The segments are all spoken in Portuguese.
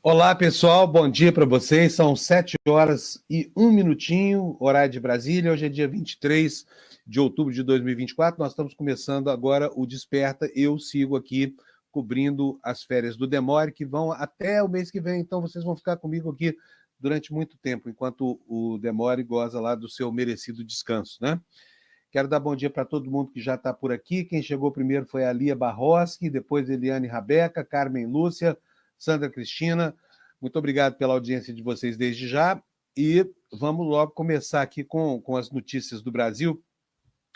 Olá, pessoal, bom dia para vocês. São 7 horas e 1 minutinho, horário de Brasília. Hoje é dia 23 de outubro de 2024. Nós estamos começando agora o Desperta. Eu sigo aqui cobrindo as férias do Demore, que vão até o mês que vem. Então, vocês vão ficar comigo aqui durante muito tempo, enquanto o Demore goza lá do seu merecido descanso, né? Quero dar bom dia para todo mundo que já está por aqui. Quem chegou primeiro foi a Lia Barroski, depois Eliane Rabeca, Carmen Lúcia, Sandra Cristina. Muito obrigado pela audiência de vocês desde já. E vamos logo começar aqui com as notícias do Brasil.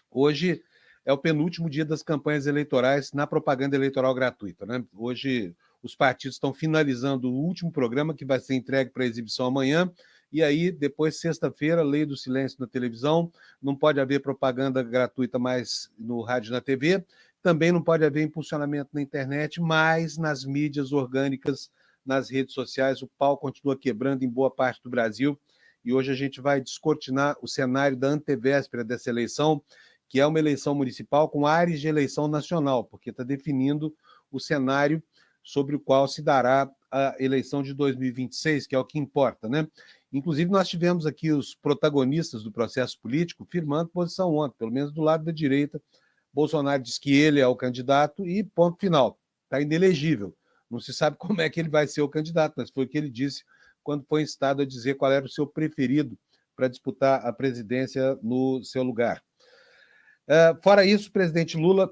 Hoje é o penúltimo dia das campanhas eleitorais na propaganda eleitoral gratuita, né? Hoje os partidos estão finalizando o último programa, que vai ser entregue para exibição amanhã, e aí, depois, sexta-feira, lei do silêncio na televisão, não pode haver propaganda gratuita mais no rádio e na TV, também não pode haver impulsionamento na internet, mas nas mídias orgânicas, nas redes sociais, o pau continua quebrando em boa parte do Brasil, e hoje a gente vai descortinar o cenário da antevéspera dessa eleição, que é uma eleição municipal com ares de eleição nacional, porque está definindo o cenário sobre o qual se dará a eleição de 2026, que é o que importa, né? Inclusive, nós tivemos aqui os protagonistas do processo político firmando posição ontem, pelo menos do lado da direita. Bolsonaro diz que ele é o candidato e ponto final. Está inelegível. Não se sabe como é que ele vai ser o candidato, mas foi o que ele disse quando foi instado a dizer qual era o seu preferido para disputar a presidência no seu lugar. Fora isso, o presidente Lula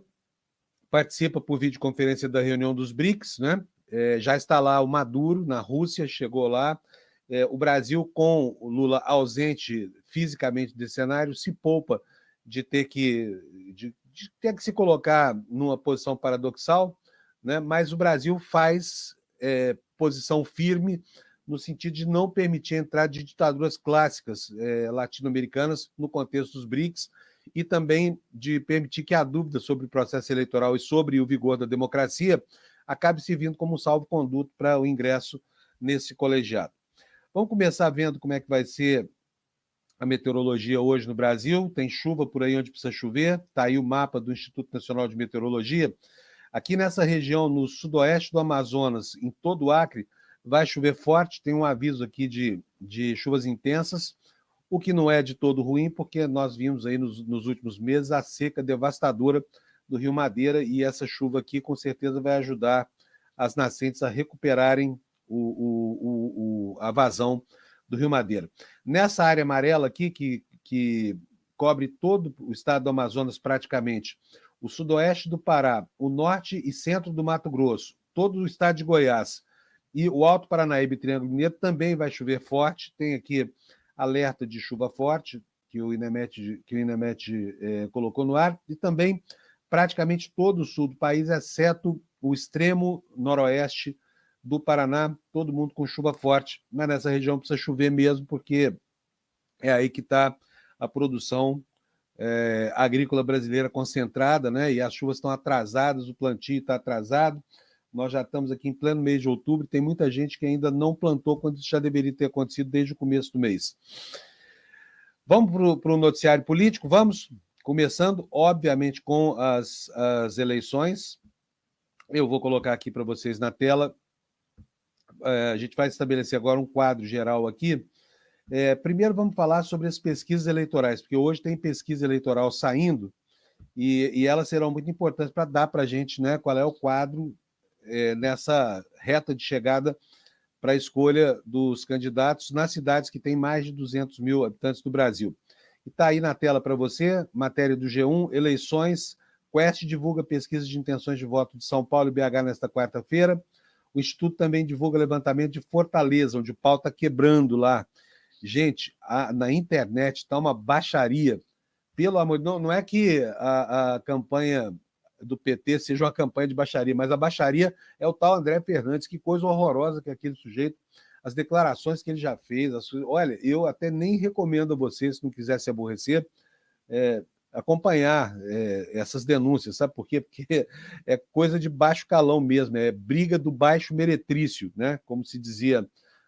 participa por videoconferência da reunião dos BRICS, né? Já está lá o Maduro, na Rússia, chegou lá. O Brasil, com o Lula ausente fisicamente desse cenário, se poupa de ter que se colocar numa posição paradoxal, né? Mas o Brasil faz posição firme no sentido de não permitir a entrada de ditaduras clássicas latino-americanas no contexto dos BRICS, e também de permitir que a dúvida sobre o processo eleitoral e sobre o vigor da democracia acabe servindo como um salvo-conduto para o ingresso nesse colegiado. Vamos começar vendo como é que vai ser a meteorologia hoje no Brasil. Tem chuva por aí onde precisa chover. Está aí o mapa do Instituto Nacional de Meteorologia. Aqui nessa região, no sudoeste do Amazonas, em todo o Acre, vai chover forte. Tem um aviso aqui de chuvas intensas, o que não é de todo ruim, porque nós vimos aí nos últimos meses a seca devastadora do Rio Madeira, e essa chuva aqui com certeza vai ajudar as nascentes a recuperarem a vazão do Rio Madeira. Nessa área amarela aqui, que cobre todo o estado do Amazonas praticamente, o sudoeste do Pará, o norte e centro do Mato Grosso, todo o estado de Goiás e o Alto Paranaíba e Triângulo Mineiro também vai chover forte. Tem aqui alerta de chuva forte que o INEMET colocou no ar, e também praticamente todo o sul do país, exceto o extremo noroeste do Paraná, todo mundo com chuva forte, mas nessa região precisa chover mesmo, porque é aí que está a produção agrícola brasileira concentrada, né? E as chuvas estão atrasadas, o plantio está atrasado. Nós já estamos aqui em pleno mês de outubro, tem muita gente que ainda não plantou quando isso já deveria ter acontecido desde o começo do mês. Vamos para o noticiário político? Vamos, começando, obviamente, com as eleições. Eu vou colocar aqui para vocês na tela. A gente vai estabelecer agora um quadro geral aqui. Primeiro vamos falar sobre as pesquisas eleitorais, porque hoje tem pesquisa eleitoral saindo, e elas serão muito importantes para dar para a gente, né, qual é o quadro nessa reta de chegada para a escolha dos candidatos nas cidades que têm mais de 200 mil habitantes do Brasil. E está aí na tela para você, matéria do G1, eleições, Quest divulga pesquisa de intenções de voto de São Paulo e BH nesta quarta-feira. O Instituto também divulga levantamento de Fortaleza, onde o pau está quebrando lá. Gente, na internet está uma baixaria. Pelo amor de Deus, não é que a campanha do PT seja uma campanha de baixaria, mas a baixaria é o tal André Fernandes. Que coisa horrorosa que é aquele sujeito, as declarações que ele já fez. Olha, eu até nem recomendo a você, se não quiser se aborrecer, acompanhar essas denúncias, sabe por quê? Porque é coisa de baixo calão mesmo, é briga do baixo meretrício, né? Como se dizia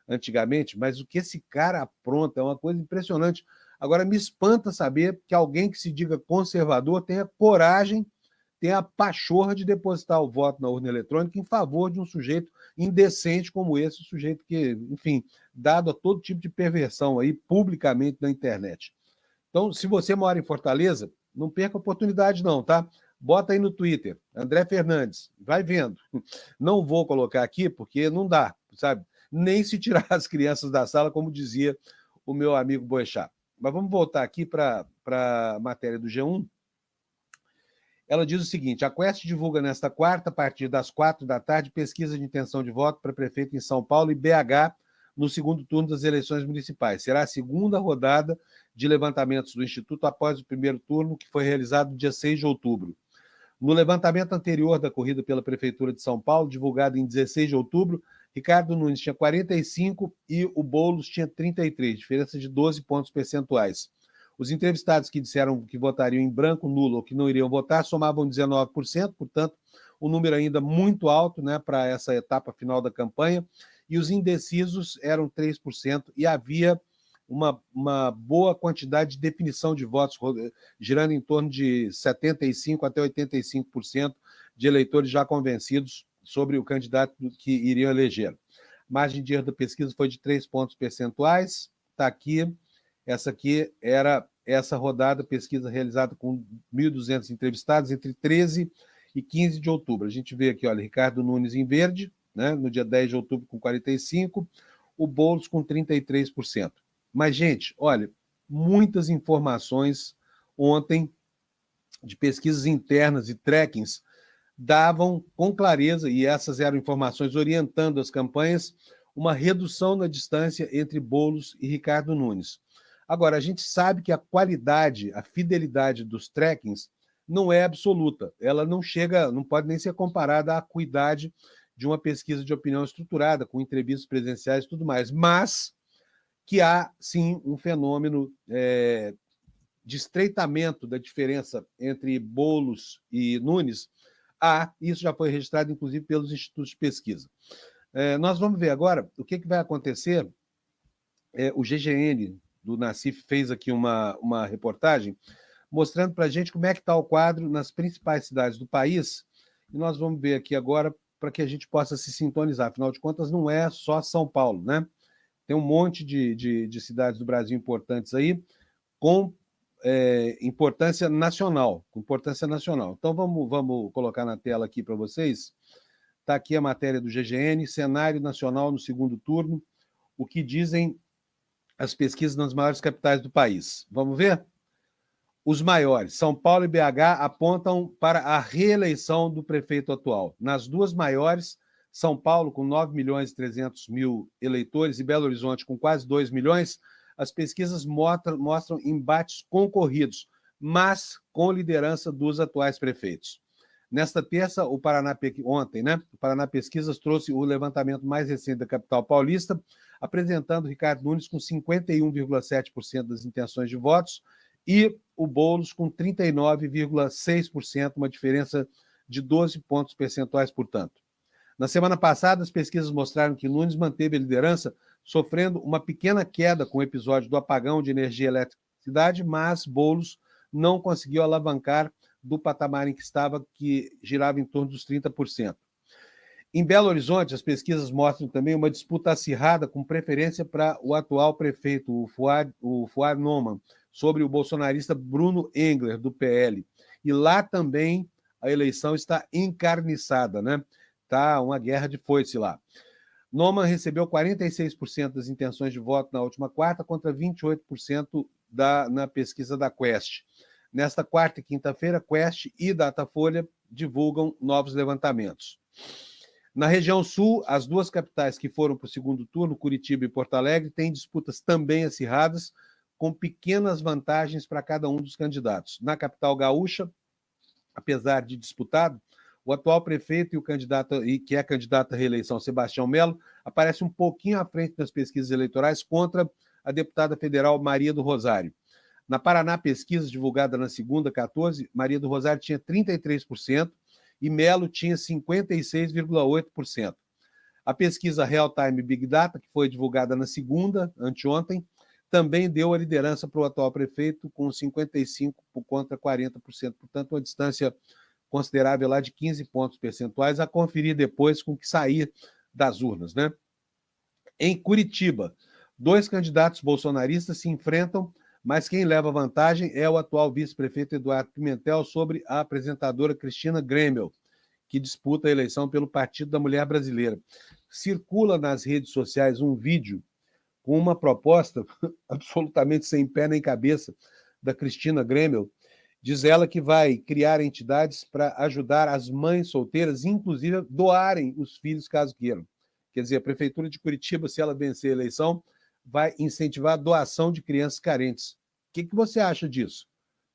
antigamente, mas o que esse cara apronta é uma coisa impressionante. Agora, me espanta saber que alguém que se diga conservador tenha coragem tem a pachorra de depositar o voto na urna eletrônica em favor de um sujeito indecente como esse, um sujeito que, enfim, dado a todo tipo de perversão aí publicamente na internet. Então, se você mora em Fortaleza, não perca a oportunidade não, tá? Bota aí no Twitter, André Fernandes, vai vendo. Não vou colocar aqui porque não dá, sabe? Nem se tirar as crianças da sala, como dizia o meu amigo Boechat. Mas vamos voltar aqui para a matéria do G1. Ela diz o seguinte: a Quest divulga nesta quarta, a partir das 16h, pesquisa de intenção de voto para prefeito em São Paulo e BH no segundo turno das eleições municipais. Será a segunda rodada de levantamentos do Instituto após o primeiro turno, que foi realizado no dia 6 de outubro. No levantamento anterior da corrida pela Prefeitura de São Paulo, divulgado em 16 de outubro, Ricardo Nunes tinha 45 e o Boulos tinha 33, diferença de 12 pontos percentuais. Os entrevistados que disseram que votariam em branco, nulo ou que não iriam votar somavam 19%, portanto, um número ainda muito alto, né, para essa etapa final da campanha, e os indecisos eram 3%, e havia uma boa quantidade de definição de votos, girando em torno de 75% até 85% de eleitores já convencidos sobre o candidato que iriam eleger. A margem de erro da pesquisa foi de 3 pontos percentuais, está aqui. Essa aqui era essa rodada, pesquisa realizada com 1.200 entrevistados entre 13 e 15 de outubro. A gente vê aqui, olha, Ricardo Nunes em verde, né, no dia 10 de outubro com 45%, o Boulos com 33%. Mas, gente, olha, muitas informações ontem de pesquisas internas e trackings davam com clareza, e essas eram informações orientando as campanhas, uma redução na distância entre Boulos e Ricardo Nunes. Agora, a gente sabe que a qualidade, a fidelidade dos trackings não é absoluta. Ela não chega, não pode nem ser comparada à acuidade de uma pesquisa de opinião estruturada, com entrevistas presenciais e tudo mais. Mas que há, sim, um fenômeno de estreitamento da diferença entre Boulos e Nunes, isso já foi registrado, inclusive, pelos institutos de pesquisa. Nós vamos ver agora o que vai acontecer. O GGN do Nassif fez aqui uma reportagem mostrando para a gente como é que está o quadro nas principais cidades do país, e nós vamos ver aqui agora para que a gente possa se sintonizar. Afinal de contas, não é só São Paulo, né? Tem um monte de cidades do Brasil importantes aí, com importância nacional. Então, vamos colocar na tela aqui para vocês. Está aqui a matéria do GGN, cenário nacional no segundo turno, o que dizem as pesquisas nas maiores capitais do país. Vamos ver? Os maiores, São Paulo e BH, apontam para a reeleição do prefeito atual. Nas duas maiores, São Paulo, com 9.300.000 eleitores, e Belo Horizonte, com quase 2 milhões, as pesquisas mostram embates concorridos, mas com liderança dos atuais prefeitos. Nesta terça, ontem, né, o Paraná Pesquisas trouxe o levantamento mais recente da capital paulista, apresentando Ricardo Nunes com 51,7% das intenções de votos e o Boulos com 39,6%, uma diferença de 12 pontos percentuais, portanto. Na semana passada, as pesquisas mostraram que Nunes manteve a liderança, sofrendo uma pequena queda com o episódio do apagão de energia elétrica na cidade, mas Boulos não conseguiu alavancar do patamar em que estava, que girava em torno dos 30%. Em Belo Horizonte, as pesquisas mostram também uma disputa acirrada com preferência para o atual prefeito, o Fuad Noman, sobre o bolsonarista Bruno Engler, do PL. E lá também a eleição está encarniçada, né? Está uma guerra de foice lá. Noman recebeu 46% das intenções de voto na última quarta, contra 28% na pesquisa da Quest. Nesta quarta e quinta-feira, Quest e Datafolha divulgam novos levantamentos. Na região sul, as duas capitais que foram para o segundo turno, Curitiba e Porto Alegre, têm disputas também acirradas, com pequenas vantagens para cada um dos candidatos. Na capital gaúcha, apesar de disputado, o atual prefeito e o candidato, que é candidato à reeleição, Sebastião Melo, aparece um pouquinho à frente nas pesquisas eleitorais contra a deputada federal Maria do Rosário. Na Paraná Pesquisas, divulgada na segunda, 14, Maria do Rosário tinha 33% e Melo tinha 56,8%. A pesquisa Real Time Big Data, que foi divulgada na segunda, anteontem, também deu a liderança para o atual prefeito, com 55% contra 40%, portanto, uma distância considerável lá de 15 pontos percentuais, a conferir depois com o que sair das urnas, né? Em Curitiba, 2 candidatos bolsonaristas se enfrentam, mas quem leva vantagem é o atual vice-prefeito Eduardo Pimentel sobre a apresentadora Cristina Grêmio, que disputa a eleição pelo Partido da Mulher Brasileira. Circula nas redes sociais um vídeo com uma proposta absolutamente sem pé nem cabeça da Cristina Grêmio. Diz ela que vai criar entidades para ajudar as mães solteiras, inclusive a doarem os filhos caso queiram. Quer dizer, a Prefeitura de Curitiba, se ela vencer a eleição, vai incentivar a doação de crianças carentes. O que você acha disso?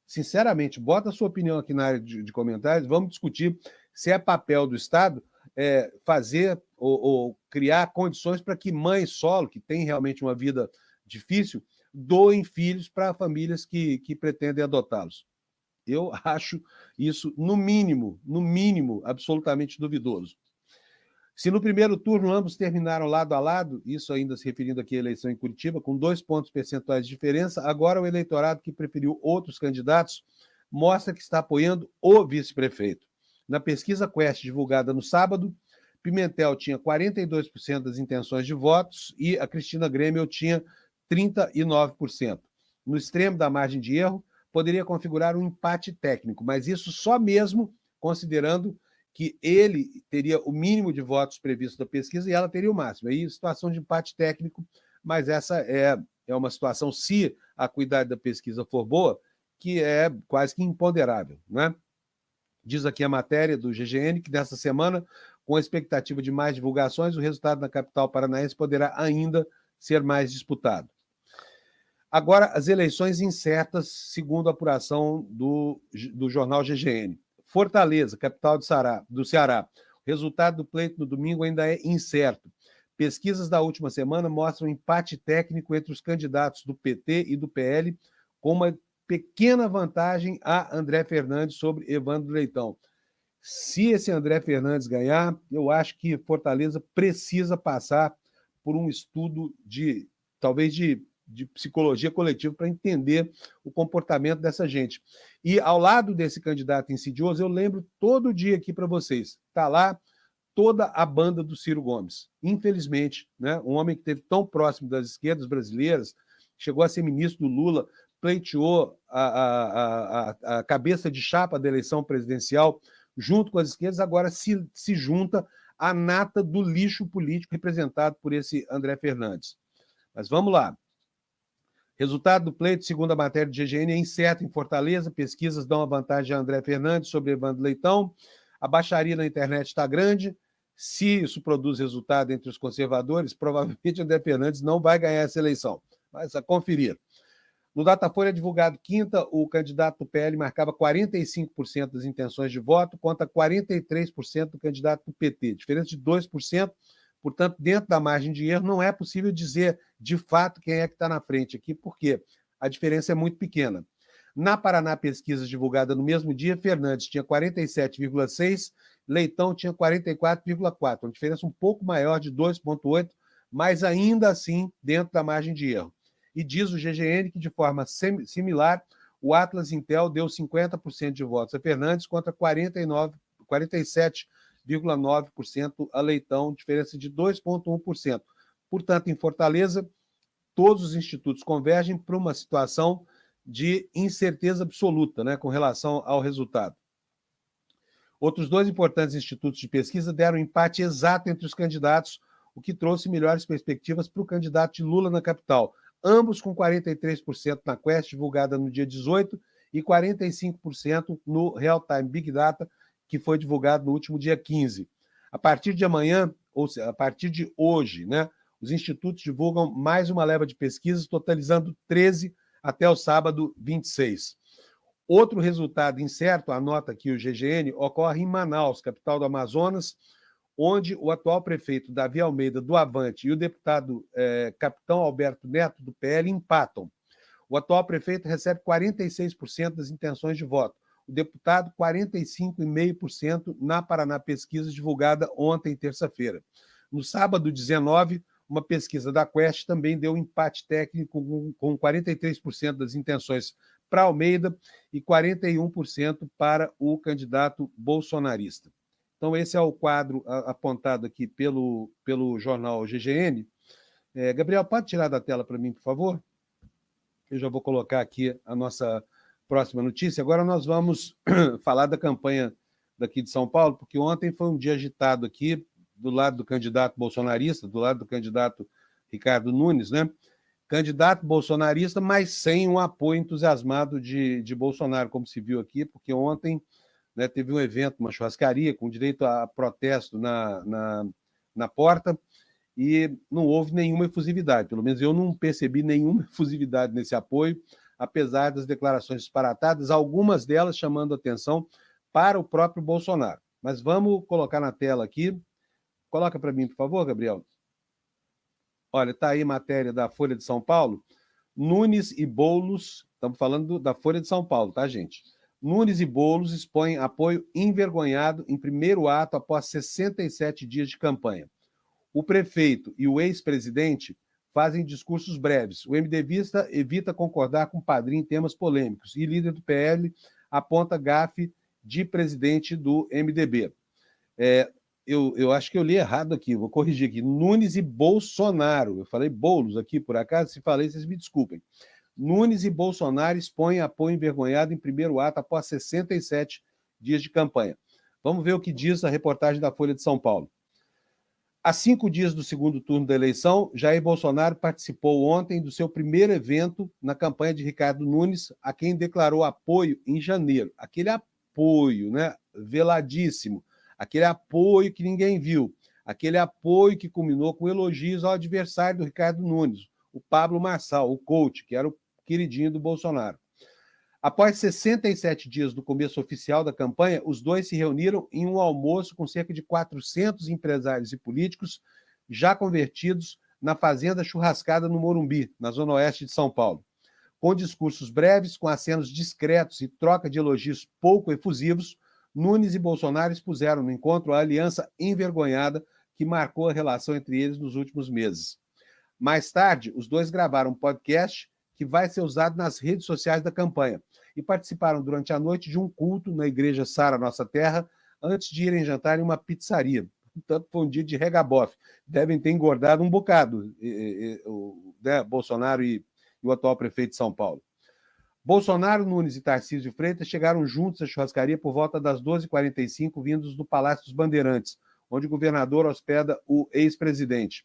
Sinceramente, bota a sua opinião aqui na área de comentários, vamos discutir se é papel do Estado fazer ou criar condições para que mães solo, que têm realmente uma vida difícil, doem filhos para famílias que pretendem adotá-los. Eu acho isso, no mínimo, absolutamente duvidoso. Se no primeiro turno ambos terminaram lado a lado, isso ainda se referindo aqui à eleição em Curitiba, com 2 pontos percentuais de diferença, agora o eleitorado que preferiu outros candidatos mostra que está apoiando o vice-prefeito. Na pesquisa Quest divulgada no sábado, Pimentel tinha 42% das intenções de votos e a Cristina Grêmio tinha 39%. No extremo da margem de erro, poderia configurar um empate técnico, mas isso só mesmo considerando que ele teria o mínimo de votos previsto da pesquisa e ela teria o máximo. Aí, situação de empate técnico, mas essa é uma situação, se a acuidade da pesquisa for boa, que é quase que imponderável, né? Diz aqui a matéria do GGN que nessa semana, com a expectativa de mais divulgações, o resultado na capital paranaense poderá ainda ser mais disputado. Agora, as eleições incertas, segundo a apuração do jornal GGN. Fortaleza, capital do Ceará. O resultado do pleito no domingo ainda é incerto. Pesquisas da última semana mostram um empate técnico entre os candidatos do PT e do PL, com uma pequena vantagem a André Fernandes sobre Evandro Leitão. Se esse André Fernandes ganhar, eu acho que Fortaleza precisa passar por um estudo talvez de psicologia coletiva para entender o comportamento dessa gente. E ao lado desse candidato insidioso, eu lembro todo dia aqui para vocês, está lá toda a banda do Ciro Gomes. Infelizmente, né, um homem que esteve tão próximo das esquerdas brasileiras, chegou a ser ministro do Lula, pleiteou a cabeça de chapa da eleição presidencial junto com as esquerdas, agora se junta à nata do lixo político representado por esse André Fernandes. Mas vamos lá. Resultado do pleito, segundo a matéria do GGN, é incerto em Fortaleza. Pesquisas dão a vantagem a André Fernandes sobre Evandro Leitão. A baixaria na internet está grande. Se isso produz resultado entre os conservadores, provavelmente André Fernandes não vai ganhar essa eleição. Mas a conferir. No Datafolha divulgado quinta, o candidato do PL marcava 45% das intenções de voto contra 43% do candidato do PT. Diferença de 2%. Portanto, dentro da margem de erro, não é possível dizer de fato quem é que está na frente aqui, porque a diferença é muito pequena. Na Paraná Pesquisas divulgada no mesmo dia, Fernandes tinha 47,6%, Leitão tinha 44,4%, uma diferença um pouco maior de 2,8%, mas ainda assim dentro da margem de erro. E diz o GGN que, de forma similar, o Atlas Intel deu 50% de votos a Fernandes contra 47,9% a Leitão, diferença de 2,1%. Portanto, em Fortaleza, todos os institutos convergem para uma situação de incerteza absoluta, né, com relação ao resultado. Outros 2 importantes institutos de pesquisa deram empate exato entre os candidatos, o que trouxe melhores perspectivas para o candidato de Lula na capital, ambos com 43% na Quest, divulgada no dia 18, e 45% no Real Time Big Data, que foi divulgado no último dia 15. A partir de amanhã, ou seja, a partir de hoje, né, os institutos divulgam mais uma leva de pesquisas, totalizando 13 até o sábado 26. Outro resultado incerto, anota aqui o GGN, ocorre em Manaus, capital do Amazonas, onde o atual prefeito Davi Almeida, do Avante, e o deputado Capitão Alberto Neto, do PL, empatam. O atual prefeito recebe 46% das intenções de voto. O deputado, 45,5% na Paraná Pesquisa, divulgada ontem, terça-feira. No sábado 19, uma pesquisa da Quest também deu um empate técnico com 43% das intenções para Almeida e 41% para o candidato bolsonarista. Então, esse é o quadro apontado aqui pelo jornal GGN. Gabriel, pode tirar da tela para mim, por favor? Eu já vou colocar aqui a nossa próxima notícia. Agora nós vamos falar da campanha daqui de São Paulo, porque ontem foi um dia agitado aqui, do lado do candidato bolsonarista, do lado do candidato Ricardo Nunes, né? Candidato bolsonarista, mas sem um apoio entusiasmado de Bolsonaro, como se viu aqui, porque ontem, né, teve um evento, uma churrascaria, com direito a protesto na porta, e não houve nenhuma efusividade. Pelo menos eu não percebi nenhuma efusividade nesse apoio, apesar das declarações disparatadas, algumas delas chamando atenção para o próprio Bolsonaro. Mas vamos colocar na tela aqui. Coloca para mim, por favor, Gabriel. Olha, está aí matéria da Folha de São Paulo. Nunes e Boulos, estamos falando da Folha de São Paulo, tá, gente? Nunes e Boulos expõem apoio envergonhado em primeiro ato após 67 dias de campanha. O prefeito e o ex-presidente fazem discursos breves. O MDBista evita concordar com o Padrinho em temas polêmicos e líder do PL aponta gafe de presidente do MDB. Eu acho que eu li errado aqui, vou corrigir aqui. Nunes e Bolsonaro. Eu falei Boulos aqui, por acaso? Se falei, vocês me desculpem. Nunes e Bolsonaro expõem apoio envergonhado em primeiro ato após 67 dias de campanha. Vamos ver o que diz a reportagem da Folha de São Paulo. Há 5 dias do segundo turno da eleição, Jair Bolsonaro participou ontem do seu primeiro evento na campanha de Ricardo Nunes, a quem declarou apoio em janeiro. Aquele apoio, né, veladíssimo, aquele apoio que ninguém viu, aquele apoio que culminou com elogios ao adversário do Ricardo Nunes, o Pablo Marçal, o coach, que era o queridinho do Bolsonaro. Após 67 dias do começo oficial da campanha, os dois se reuniram em um almoço com cerca de 400 empresários e políticos já convertidos na Fazenda Churrascada no Morumbi, na zona oeste de São Paulo. Com discursos breves, com acenos discretos e troca de elogios pouco efusivos, Nunes e Bolsonaro expuseram no encontro a aliança envergonhada que marcou a relação entre eles nos últimos meses. Mais tarde, os dois gravaram um podcast que vai ser usado nas redes sociais da campanha, e participaram durante a noite de um culto na Igreja Sara Nossa Terra, antes de irem jantar em uma pizzaria. Portanto, foi um dia de regabofe. Devem ter engordado um bocado, né, Bolsonaro e o atual prefeito de São Paulo. Bolsonaro, Nunes e Tarcísio de Freitas chegaram juntos à churrascaria por volta das 12h45, vindos do Palácio dos Bandeirantes, onde o governador hospeda o ex-presidente.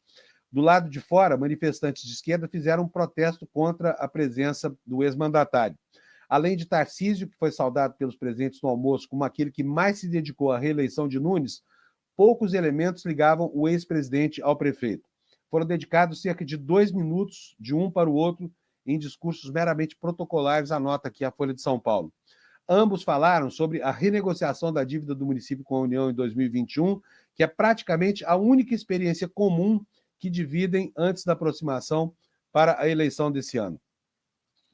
Do lado de fora, manifestantes de esquerda fizeram um protesto contra a presença do ex-mandatário. Além de Tarcísio, que foi saudado pelos presentes no almoço como aquele que mais se dedicou à reeleição de Nunes, poucos elementos ligavam o ex-presidente ao prefeito. Foram dedicados cerca de 2 minutos de um para o outro em discursos meramente protocolares, anota aqui a Folha de São Paulo. Ambos falaram sobre a renegociação da dívida do município com a União em 2021, que é praticamente a única experiência comum que dividem antes da aproximação para a eleição desse ano.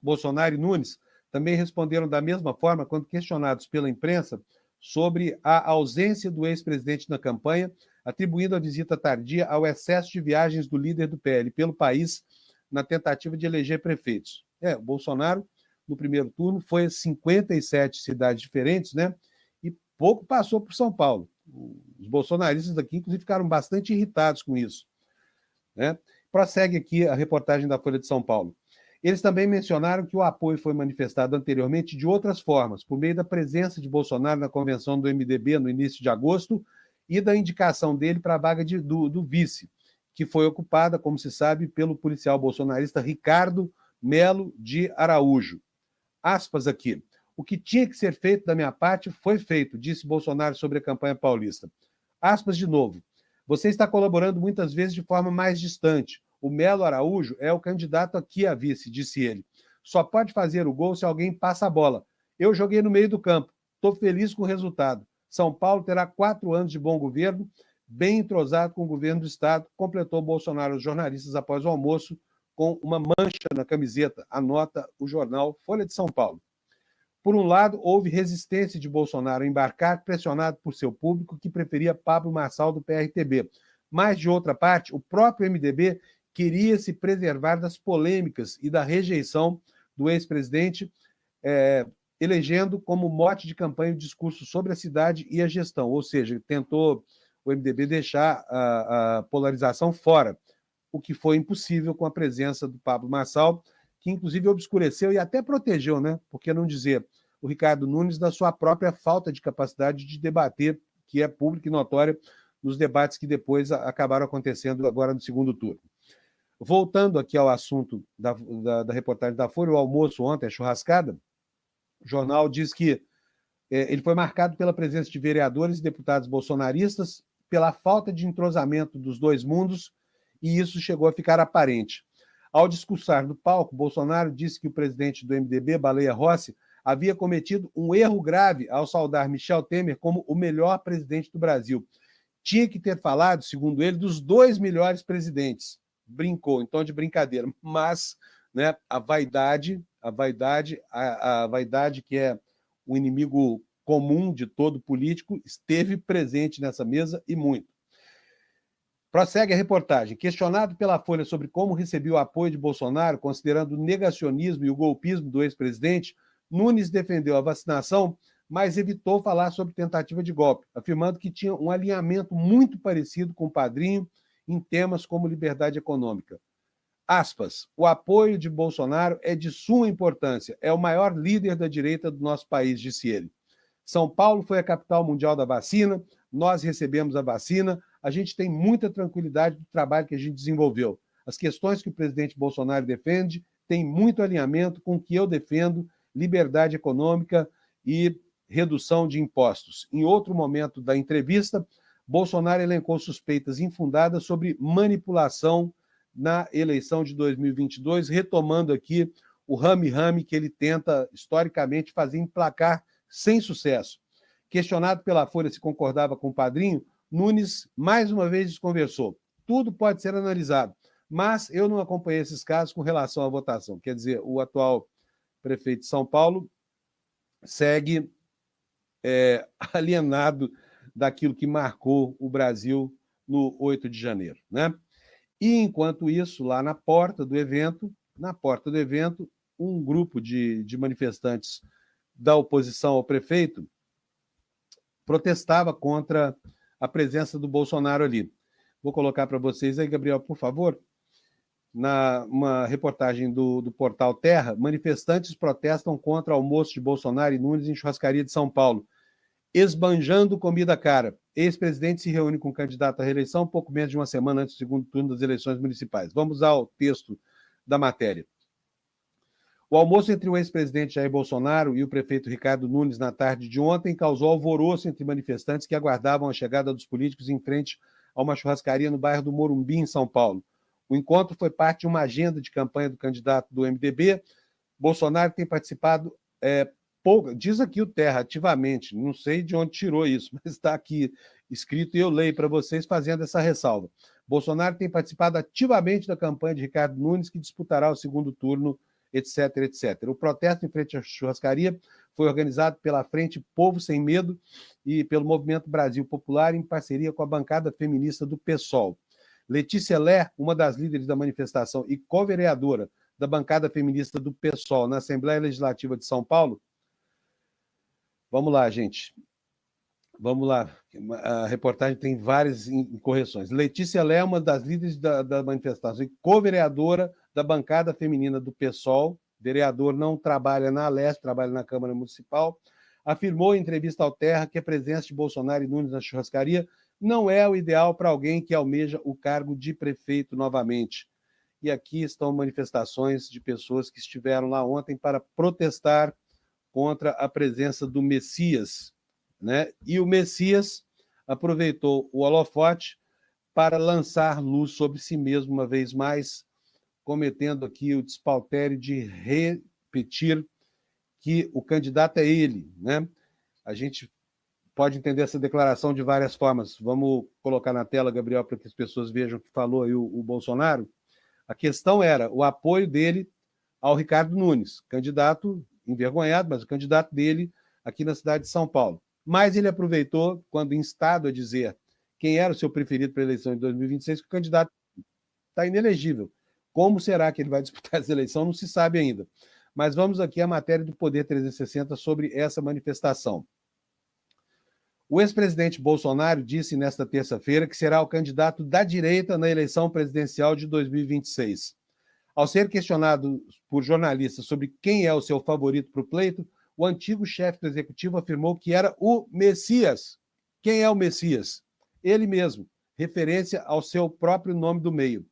Bolsonaro e Nunes também responderam da mesma forma quando questionados pela imprensa sobre a ausência do ex-presidente na campanha, atribuindo a visita tardia ao excesso de viagens do líder do PL pelo país na tentativa de eleger prefeitos. O Bolsonaro, no primeiro turno, foi a 57 cidades diferentes, né? E pouco passou por São Paulo. Os bolsonaristas daqui, inclusive, ficaram bastante irritados com isso. Né? Prossegue aqui a reportagem da Folha de São Paulo. Eles também mencionaram que o apoio foi manifestado anteriormente de outras formas, por meio da presença de Bolsonaro na convenção do MDB no início de agosto e da indicação dele para a vaga do vice, que foi ocupada, como se sabe, pelo policial bolsonarista Ricardo Melo de Araújo. Aspas aqui. O que tinha que ser feito da minha parte foi feito, disse Bolsonaro sobre a campanha paulista. Aspas de novo. Você está colaborando muitas vezes de forma mais distante. O Melo Araújo é o candidato aqui a vice, disse ele. Só pode fazer o gol se alguém passa a bola. Eu joguei no meio do campo. Estou feliz com o resultado. São Paulo terá 4 anos de bom governo, bem entrosado com o governo do Estado, completou Bolsonaro aos jornalistas após o almoço com uma mancha na camiseta, anota o jornal Folha de São Paulo. Por um lado, houve resistência de Bolsonaro a embarcar, pressionado por seu público, que preferia Pablo Marçal do PRTB. Mas, de outra parte, o próprio MDB queria se preservar das polêmicas e da rejeição do ex-presidente, elegendo como mote de campanha o discurso sobre a cidade e a gestão, ou seja, tentou o MDB deixar a polarização fora, o que foi impossível com a presença do Pablo Marçal, que inclusive obscureceu e até protegeu, né? Por que não dizer, o Ricardo Nunes da sua própria falta de capacidade de debater, que é pública e notória nos debates que depois acabaram acontecendo agora no segundo turno. Voltando aqui ao assunto da reportagem da Folha, o almoço ontem, a churrascada, o jornal diz que ele foi marcado pela presença de vereadores e deputados bolsonaristas, pela falta de entrosamento dos dois mundos, e isso chegou a ficar aparente. Ao discursar no palco, Bolsonaro disse que o presidente do MDB, Baleia Rossi, havia cometido um erro grave ao saudar Michel Temer como o melhor presidente do Brasil. Tinha que ter falado, segundo ele, dos 2 melhores presidentes. Brincou, em tom de brincadeira. Mas, né, a vaidade que é o inimigo comum de todo político, esteve presente nessa mesa e muito. Prossegue a reportagem. Questionado pela Folha sobre como recebeu o apoio de Bolsonaro, considerando o negacionismo e o golpismo do ex-presidente, Nunes defendeu a vacinação, mas evitou falar sobre tentativa de golpe, afirmando que tinha um alinhamento muito parecido com o padrinho em temas como liberdade econômica. Aspas, o apoio de Bolsonaro é de suma importância, é o maior líder da direita do nosso país, disse ele. São Paulo foi a capital mundial da vacina, nós recebemos a vacina, a gente tem muita tranquilidade do trabalho que a gente desenvolveu. As questões que o presidente Bolsonaro defende têm muito alinhamento com o que eu defendo, liberdade econômica e redução de impostos. Em outro momento da entrevista, Bolsonaro elencou suspeitas infundadas sobre manipulação na eleição de 2022, retomando aqui o rame-rame que ele tenta, historicamente, fazer emplacar sem sucesso. Questionado pela Folha se concordava com o padrinho, Nunes mais uma vez desconversou. Tudo pode ser analisado, mas eu não acompanhei esses casos com relação à votação. Quer dizer, o atual prefeito de São Paulo segue alienado daquilo que marcou o Brasil no 8 de janeiro, né? E, enquanto isso, lá na porta do evento, um grupo de manifestantes da oposição ao prefeito protestava contra a presença do Bolsonaro ali. Vou colocar para vocês aí, Gabriel, por favor. Uma reportagem do portal Terra, manifestantes protestam contra o almoço de Bolsonaro e Nunes em churrascaria de São Paulo. Esbanjando comida cara. Ex-presidente se reúne com candidato à reeleição pouco menos de uma semana antes do segundo turno das eleições municipais. Vamos ao texto da matéria. O almoço entre o ex-presidente Jair Bolsonaro e o prefeito Ricardo Nunes na tarde de ontem causou alvoroço entre manifestantes que aguardavam a chegada dos políticos em frente a uma churrascaria no bairro do Morumbi, em São Paulo. O encontro foi parte de uma agenda de campanha do candidato do MDB. Bolsonaro tem participado diz aqui o Terra, ativamente, não sei de onde tirou isso, mas está aqui escrito e eu leio para vocês fazendo essa ressalva. Bolsonaro tem participado ativamente da campanha de Ricardo Nunes, que disputará o segundo turno, etc, etc. O protesto em frente à churrascaria foi organizado pela Frente Povo Sem Medo e pelo Movimento Brasil Popular, em parceria com a bancada feminista do PSOL. Letícia Lé, uma das líderes da manifestação e co-vereadora da bancada feminista do PSOL na Assembleia Legislativa de São Paulo. Vamos lá, gente. Vamos lá. A reportagem tem várias incorreções. Letícia Lé, uma das líderes da manifestação e co-vereadora da bancada feminina do PSOL, vereador não trabalha na Leste, trabalha na Câmara Municipal, afirmou em entrevista ao Terra que a presença de Bolsonaro e Nunes na churrascaria não é o ideal para alguém que almeja o cargo de prefeito novamente. E aqui estão manifestações de pessoas que estiveram lá ontem para protestar contra a presença do Messias, né? E o Messias aproveitou o holofote para lançar luz sobre si mesmo uma vez mais, cometendo aqui o despautério de repetir que o candidato é ele, né? A gente pode entender essa declaração de várias formas. Vamos colocar na tela, Gabriel, para que as pessoas vejam o que falou aí o Bolsonaro. A questão era o apoio dele ao Ricardo Nunes, candidato envergonhado, mas o candidato dele aqui na cidade de São Paulo. Mas ele aproveitou, quando instado a dizer quem era o seu preferido para a eleição de 2026, que o candidato está inelegível. Como será que ele vai disputar essa eleição? Não se sabe ainda. Mas vamos aqui à matéria do Poder 360 sobre essa manifestação. O ex-presidente Bolsonaro disse nesta terça-feira que será o candidato da direita na eleição presidencial de 2026. Ao ser questionado por jornalistas sobre quem é o seu favorito para o pleito, o antigo chefe do executivo afirmou que era o Messias. Quem é o Messias? Ele mesmo, referência ao seu próprio nome do meio.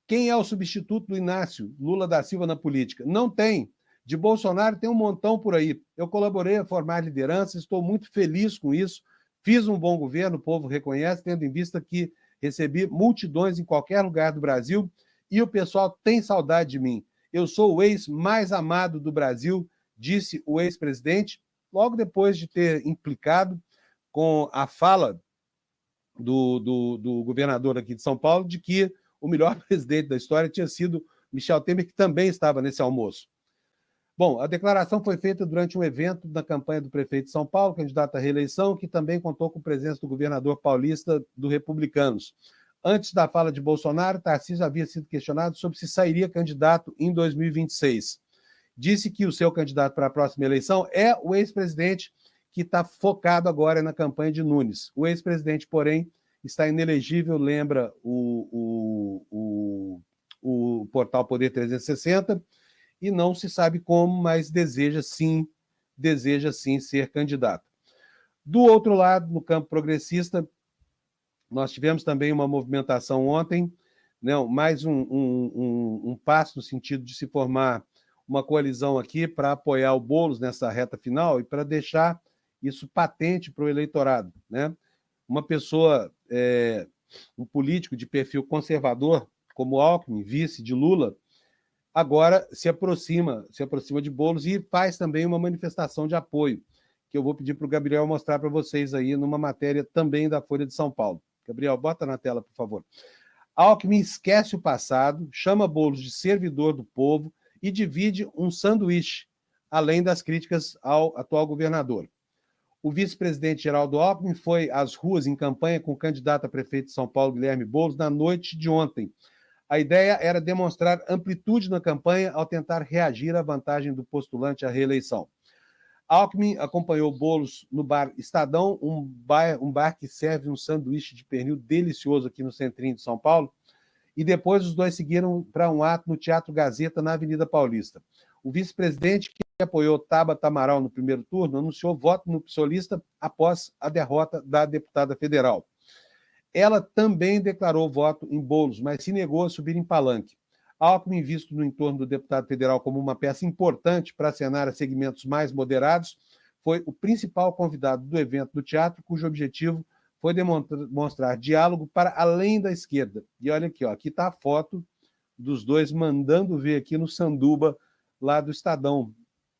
Quem é o substituto do Inácio Lula da Silva na política? Não tem. De Bolsonaro tem um montão por aí. Eu colaborei a formar liderança, estou muito feliz com isso. Fiz um bom governo, o povo reconhece, tendo em vista que recebi multidões em qualquer lugar do Brasil e o pessoal tem saudade de mim. Eu sou o ex mais amado do Brasil, disse o ex-presidente, logo depois de ter implicado com a fala do governador aqui de São Paulo de que o melhor presidente da história tinha sido Michel Temer, que também estava nesse almoço. Bom, a declaração foi feita durante um evento da campanha do prefeito de São Paulo, candidato à reeleição, que também contou com a presença do governador paulista do Republicanos. Antes da fala de Bolsonaro, Tarcísio havia sido questionado sobre se sairia candidato em 2026. Disse que o seu candidato para a próxima eleição é o ex-presidente, que está focado agora na campanha de Nunes. O ex-presidente, porém, está inelegível, lembra o portal Poder 360, e não se sabe como, mas deseja sim ser candidato. Do outro lado, no campo progressista, nós tivemos também uma movimentação ontem, né, mais um passo no sentido de se formar uma coalizão aqui para apoiar o Boulos nessa reta final e para deixar isso patente para o eleitorado, né? Uma pessoa, um político de perfil conservador, como Alckmin, vice de Lula, agora se aproxima de Boulos e faz também uma manifestação de apoio, que eu vou pedir para o Gabriel mostrar para vocês aí numa matéria também da Folha de São Paulo. Gabriel, bota na tela, por favor. Alckmin esquece o passado, chama Boulos de servidor do povo e divide um sanduíche, além das críticas ao atual governador. O vice-presidente Geraldo Alckmin foi às ruas em campanha com o candidato a prefeito de São Paulo, Guilherme Boulos, na noite de ontem. A ideia era demonstrar amplitude na campanha ao tentar reagir à vantagem do postulante à reeleição. Alckmin acompanhou Boulos no bar Estadão, um bar que serve um sanduíche de pernil delicioso aqui no centrinho de São Paulo, e depois os dois seguiram para um ato no Teatro Gazeta, na Avenida Paulista. O vice-presidente, que apoiou Tabata Amaral no primeiro turno, anunciou voto no psolista após a derrota da deputada federal. Ela também declarou voto em Boulos, mas se negou a subir em palanque. Alckmin, visto no entorno do deputado federal como uma peça importante para acenar a segmentos mais moderados, foi o principal convidado do evento do teatro, cujo objetivo foi demonstrar diálogo para além da esquerda. E olha aqui, ó, aqui está a foto dos dois mandando ver aqui no sanduba lá do Estadão.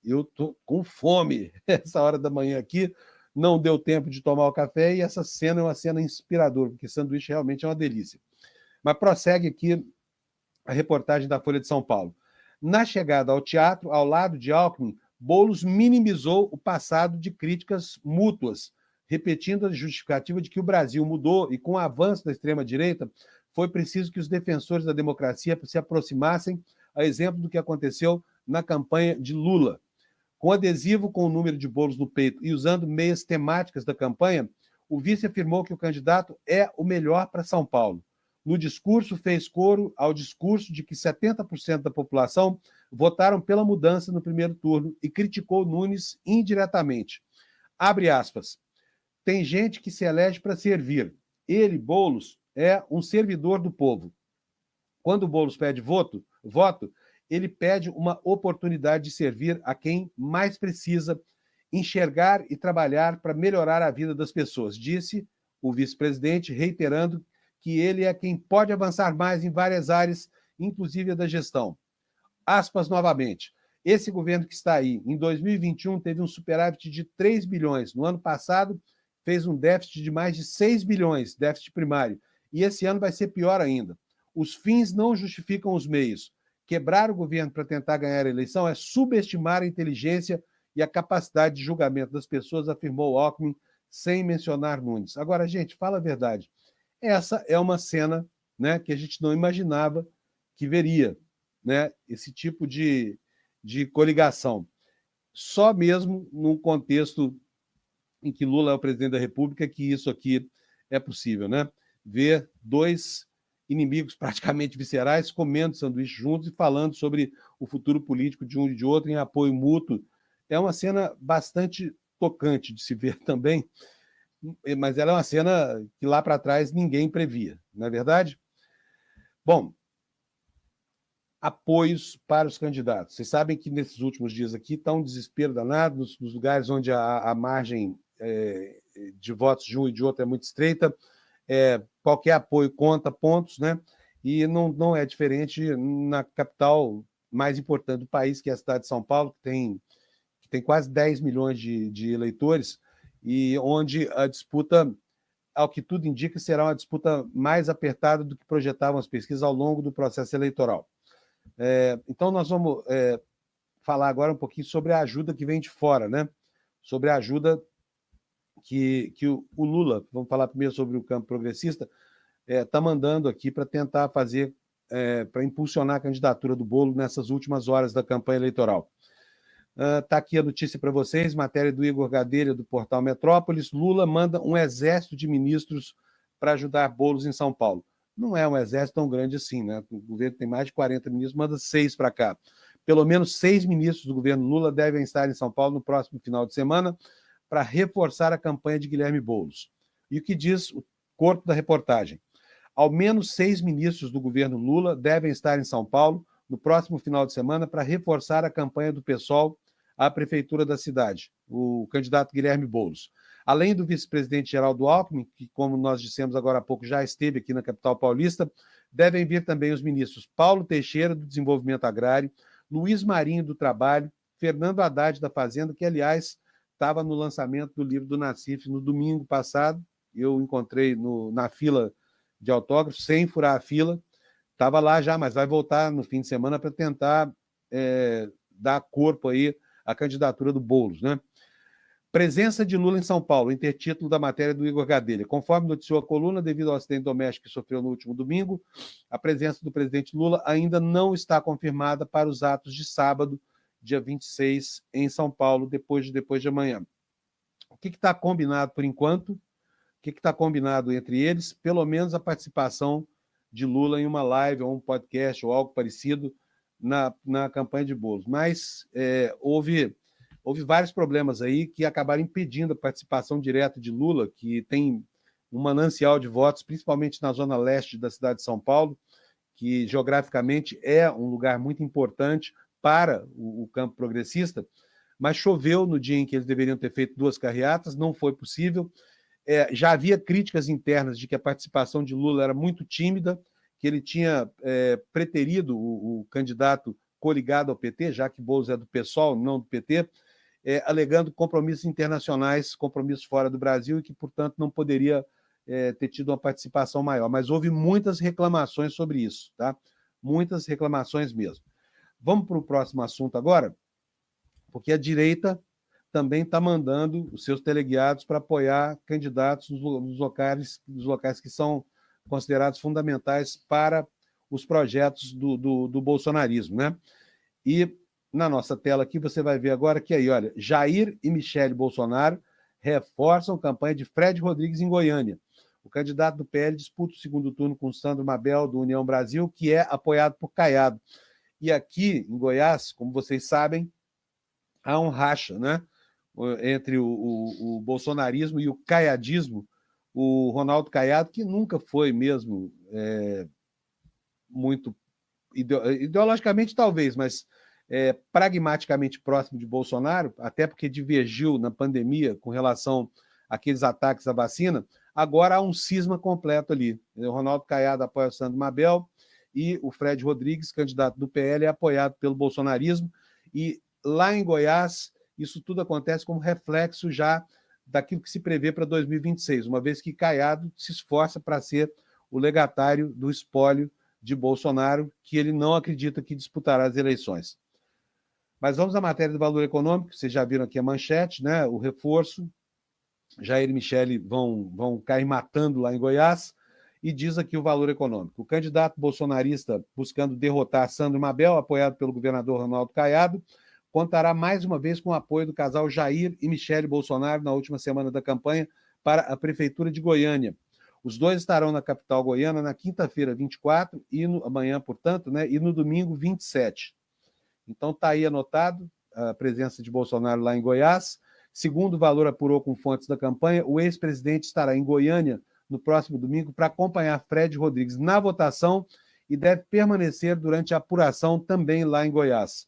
Eu estou com fome essa hora da manhã aqui, não deu tempo de tomar o café e essa cena é uma cena inspiradora, porque sanduíche realmente é uma delícia. Mas prossegue aqui a reportagem da Folha de São Paulo. Na chegada ao teatro, ao lado de Alckmin, Boulos minimizou o passado de críticas mútuas, repetindo a justificativa de que o Brasil mudou e, com o avanço da extrema-direita, foi preciso que os defensores da democracia se aproximassem, a exemplo do que aconteceu na campanha de Lula. Com adesivo com o número de Boulos no peito e usando meias temáticas da campanha, o vice afirmou que o candidato é o melhor para São Paulo. No discurso, fez coro ao discurso de que 70% da população votaram pela mudança no primeiro turno e criticou Nunes indiretamente. Abre aspas. Tem gente que se elege para servir. Ele, Boulos, é um servidor do povo. Quando o Boulos pede voto, ele pede uma oportunidade de servir a quem mais precisa, enxergar e trabalhar para melhorar a vida das pessoas, disse o vice-presidente, reiterando que ele é quem pode avançar mais em várias áreas, inclusive a da gestão. Aspas novamente. Esse governo que está aí, em 2021, teve um superávit de 3 bilhões. No ano passado, fez um déficit de mais de 6 bilhões, déficit primário. E esse ano vai ser pior ainda. Os fins não justificam os meios. Quebrar o governo para tentar ganhar a eleição é subestimar a inteligência e a capacidade de julgamento das pessoas, afirmou Alckmin, sem mencionar Nunes. Agora, gente, fala a verdade. Essa é uma cena, né, que a gente não imaginava que veria, né? Esse tipo de de coligação. Só mesmo num contexto em que Lula é o presidente da República que isso aqui é possível, né? Ver dois inimigos praticamente viscerais comendo sanduíche juntos e falando sobre o futuro político de um e de outro em apoio mútuo. É uma cena bastante tocante de se ver também, mas ela é uma cena que lá para trás ninguém previa, não é verdade? Bom, apoios para os candidatos. Vocês sabem que nesses últimos dias aqui está um desespero danado, nos lugares onde a margem de votos de um e de outro é muito estreita, qualquer apoio conta pontos, né? E não é diferente na capital mais importante do país, que é a cidade de São Paulo, que tem quase 10 milhões de eleitores, e onde a disputa, ao que tudo indica, será uma disputa mais apertada do que projetavam as pesquisas ao longo do processo eleitoral. Então, nós vamos falar agora um pouquinho sobre a ajuda que vem de fora, né? Sobre a ajuda que o Lula, vamos falar primeiro sobre o campo progressista, está mandando aqui para tentar fazer, para impulsionar a candidatura do Bolo nessas últimas horas da campanha eleitoral. Está aqui a notícia para vocês, matéria do Igor Gadelha, do portal Metrópolis. Lula manda um exército de ministros para ajudar Boulos em São Paulo. Não é um exército tão grande assim, né? O governo tem mais de 40 ministros, manda 6 para cá. Pelo menos 6 ministros do governo Lula devem estar em São Paulo no próximo final de semana para reforçar a campanha de Guilherme Boulos. E o que diz o corpo da reportagem? Ao menos 6 ministros do governo Lula devem estar em São Paulo no próximo final de semana para reforçar a campanha do PSOL à prefeitura da cidade, o candidato Guilherme Boulos. Além do vice-presidente Geraldo Alckmin, que, como nós dissemos agora há pouco, já esteve aqui na capital paulista, devem vir também os ministros Paulo Teixeira, do Desenvolvimento Agrário, Luiz Marinho, do Trabalho, Fernando Haddad, da Fazenda, que, aliás, estava no lançamento do livro do Nassif no domingo passado. Eu encontrei na fila de autógrafos, sem furar a fila. Estava lá já, mas vai voltar no fim de semana para tentar dar corpo aí à candidatura do Boulos, né? Presença de Lula em São Paulo, intertítulo da matéria do Igor Gadelha. Conforme noticiou a coluna, devido ao acidente doméstico que sofreu no último domingo, a presença do presidente Lula ainda não está confirmada para os atos de sábado, dia 26, em São Paulo, depois de amanhã. O que está combinado por enquanto? O que está combinado entre eles? Pelo menos a participação de Lula em uma live ou um podcast ou algo parecido na campanha de Boulos. Mas houve vários problemas aí que acabaram impedindo a participação direta de Lula, que tem um manancial de votos, principalmente na zona leste da cidade de São Paulo, que geograficamente é um lugar muito importante para o campo progressista, mas choveu no dia em que eles deveriam ter feito 2 carreatas, não foi possível. Já havia críticas internas de que a participação de Lula era muito tímida, que ele tinha preterido o candidato coligado ao PT, já que Boulos é do PSOL, não do PT, alegando compromissos internacionais, compromissos fora do Brasil, e que, portanto, não poderia ter tido uma participação maior. Mas houve muitas reclamações sobre isso, tá? Muitas reclamações mesmo. Vamos para o próximo assunto agora, porque a direita também está mandando os seus teleguiados para apoiar candidatos nos locais que são considerados fundamentais para os projetos do bolsonarismo, né? E na nossa tela aqui você vai ver agora que aí, olha, Jair e Michele Bolsonaro reforçam campanha de Fred Rodrigues em Goiânia. O candidato do PL disputa o segundo turno com Sandro Mabel, do União Brasil, que é apoiado por Caiado. E aqui, em Goiás, como vocês sabem, há um racha, né? Entre o bolsonarismo e o caiadismo. O Ronaldo Caiado, que nunca foi mesmo muito ideologicamente, talvez, mas pragmaticamente próximo de Bolsonaro, até porque divergiu na pandemia com relação àqueles ataques à vacina, agora há um cisma completo ali. O Ronaldo Caiado apoia o Sandro Mabel e o Fred Rodrigues, candidato do PL, é apoiado pelo bolsonarismo. E lá em Goiás, isso tudo acontece como reflexo já daquilo que se prevê para 2026, uma vez que Caiado se esforça para ser o legatário do espólio de Bolsonaro, que ele não acredita que disputará as eleições. Mas vamos à matéria do Valor Econômico, vocês já viram aqui a manchete, né? O reforço, Jair e Michele vão cair matando lá em Goiás, E diz aqui o Valor Econômico. O candidato bolsonarista buscando derrotar Sandro Mabel, apoiado pelo governador Ronaldo Caiado, contará mais uma vez com o apoio do casal Jair e Michele Bolsonaro na última semana da campanha para a Prefeitura de Goiânia. Os dois estarão na capital goiana na quinta-feira, 24, e amanhã, portanto, né, e no domingo, 27. Então está aí anotado a presença de Bolsonaro lá em Goiás. Segundo o Valor apurou com fontes da campanha, o ex-presidente estará em Goiânia no próximo domingo para acompanhar Fred Rodrigues na votação e deve permanecer durante a apuração também lá em Goiás.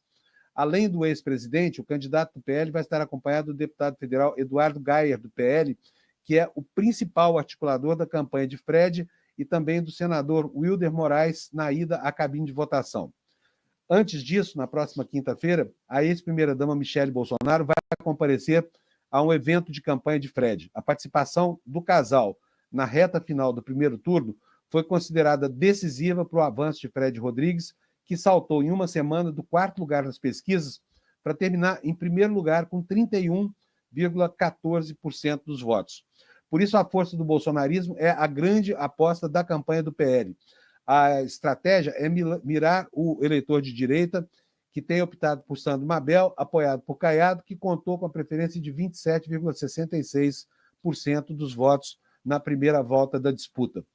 Além do ex-presidente, o candidato do PL vai estar acompanhado do deputado federal Eduardo Gayer, do PL, que é o principal articulador da campanha de Fred, e também do senador Wilder Moraes na ida à cabine de votação. Antes disso, na próxima quinta-feira, a ex-primeira-dama Michele Bolsonaro vai comparecer a um evento de campanha de Fred. A participação do casal na reta final do primeiro turno foi considerada decisiva para o avanço de Fred Rodrigues, que saltou em uma semana do 4º lugar nas pesquisas para terminar em primeiro lugar com 31,14% dos votos. Por isso, a força do bolsonarismo é a grande aposta da campanha do PL. A estratégia é mirar o eleitor de direita, que tem optado por Sandro Mabel, apoiado por Caiado, que contou com a preferência de 27,66% dos votos na primeira volta da disputa.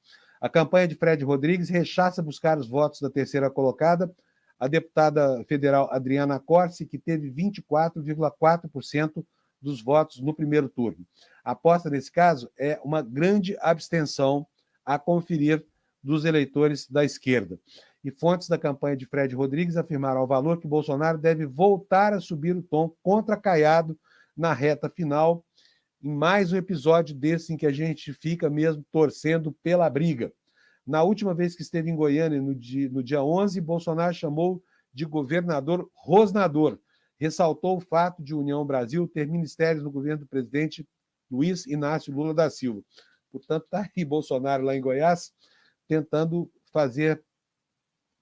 A campanha de Fred Rodrigues rechaça buscar os votos da terceira colocada, a deputada federal Adriana Corsi, que teve 24,4% dos votos no primeiro turno. A aposta, nesse caso, é uma grande abstenção a conferir dos eleitores da esquerda. E fontes da campanha de Fred Rodrigues afirmaram ao Valor que Bolsonaro deve voltar a subir o tom contra Caiado na reta final, em mais um episódio desse em que a gente fica mesmo torcendo pela briga. Na última vez que esteve em Goiânia, no dia 11, Bolsonaro chamou de governador rosnador. Ressaltou o fato de União Brasil ter ministérios no governo do presidente Luiz Inácio Lula da Silva. Portanto, está aí Bolsonaro lá em Goiás, tentando fazer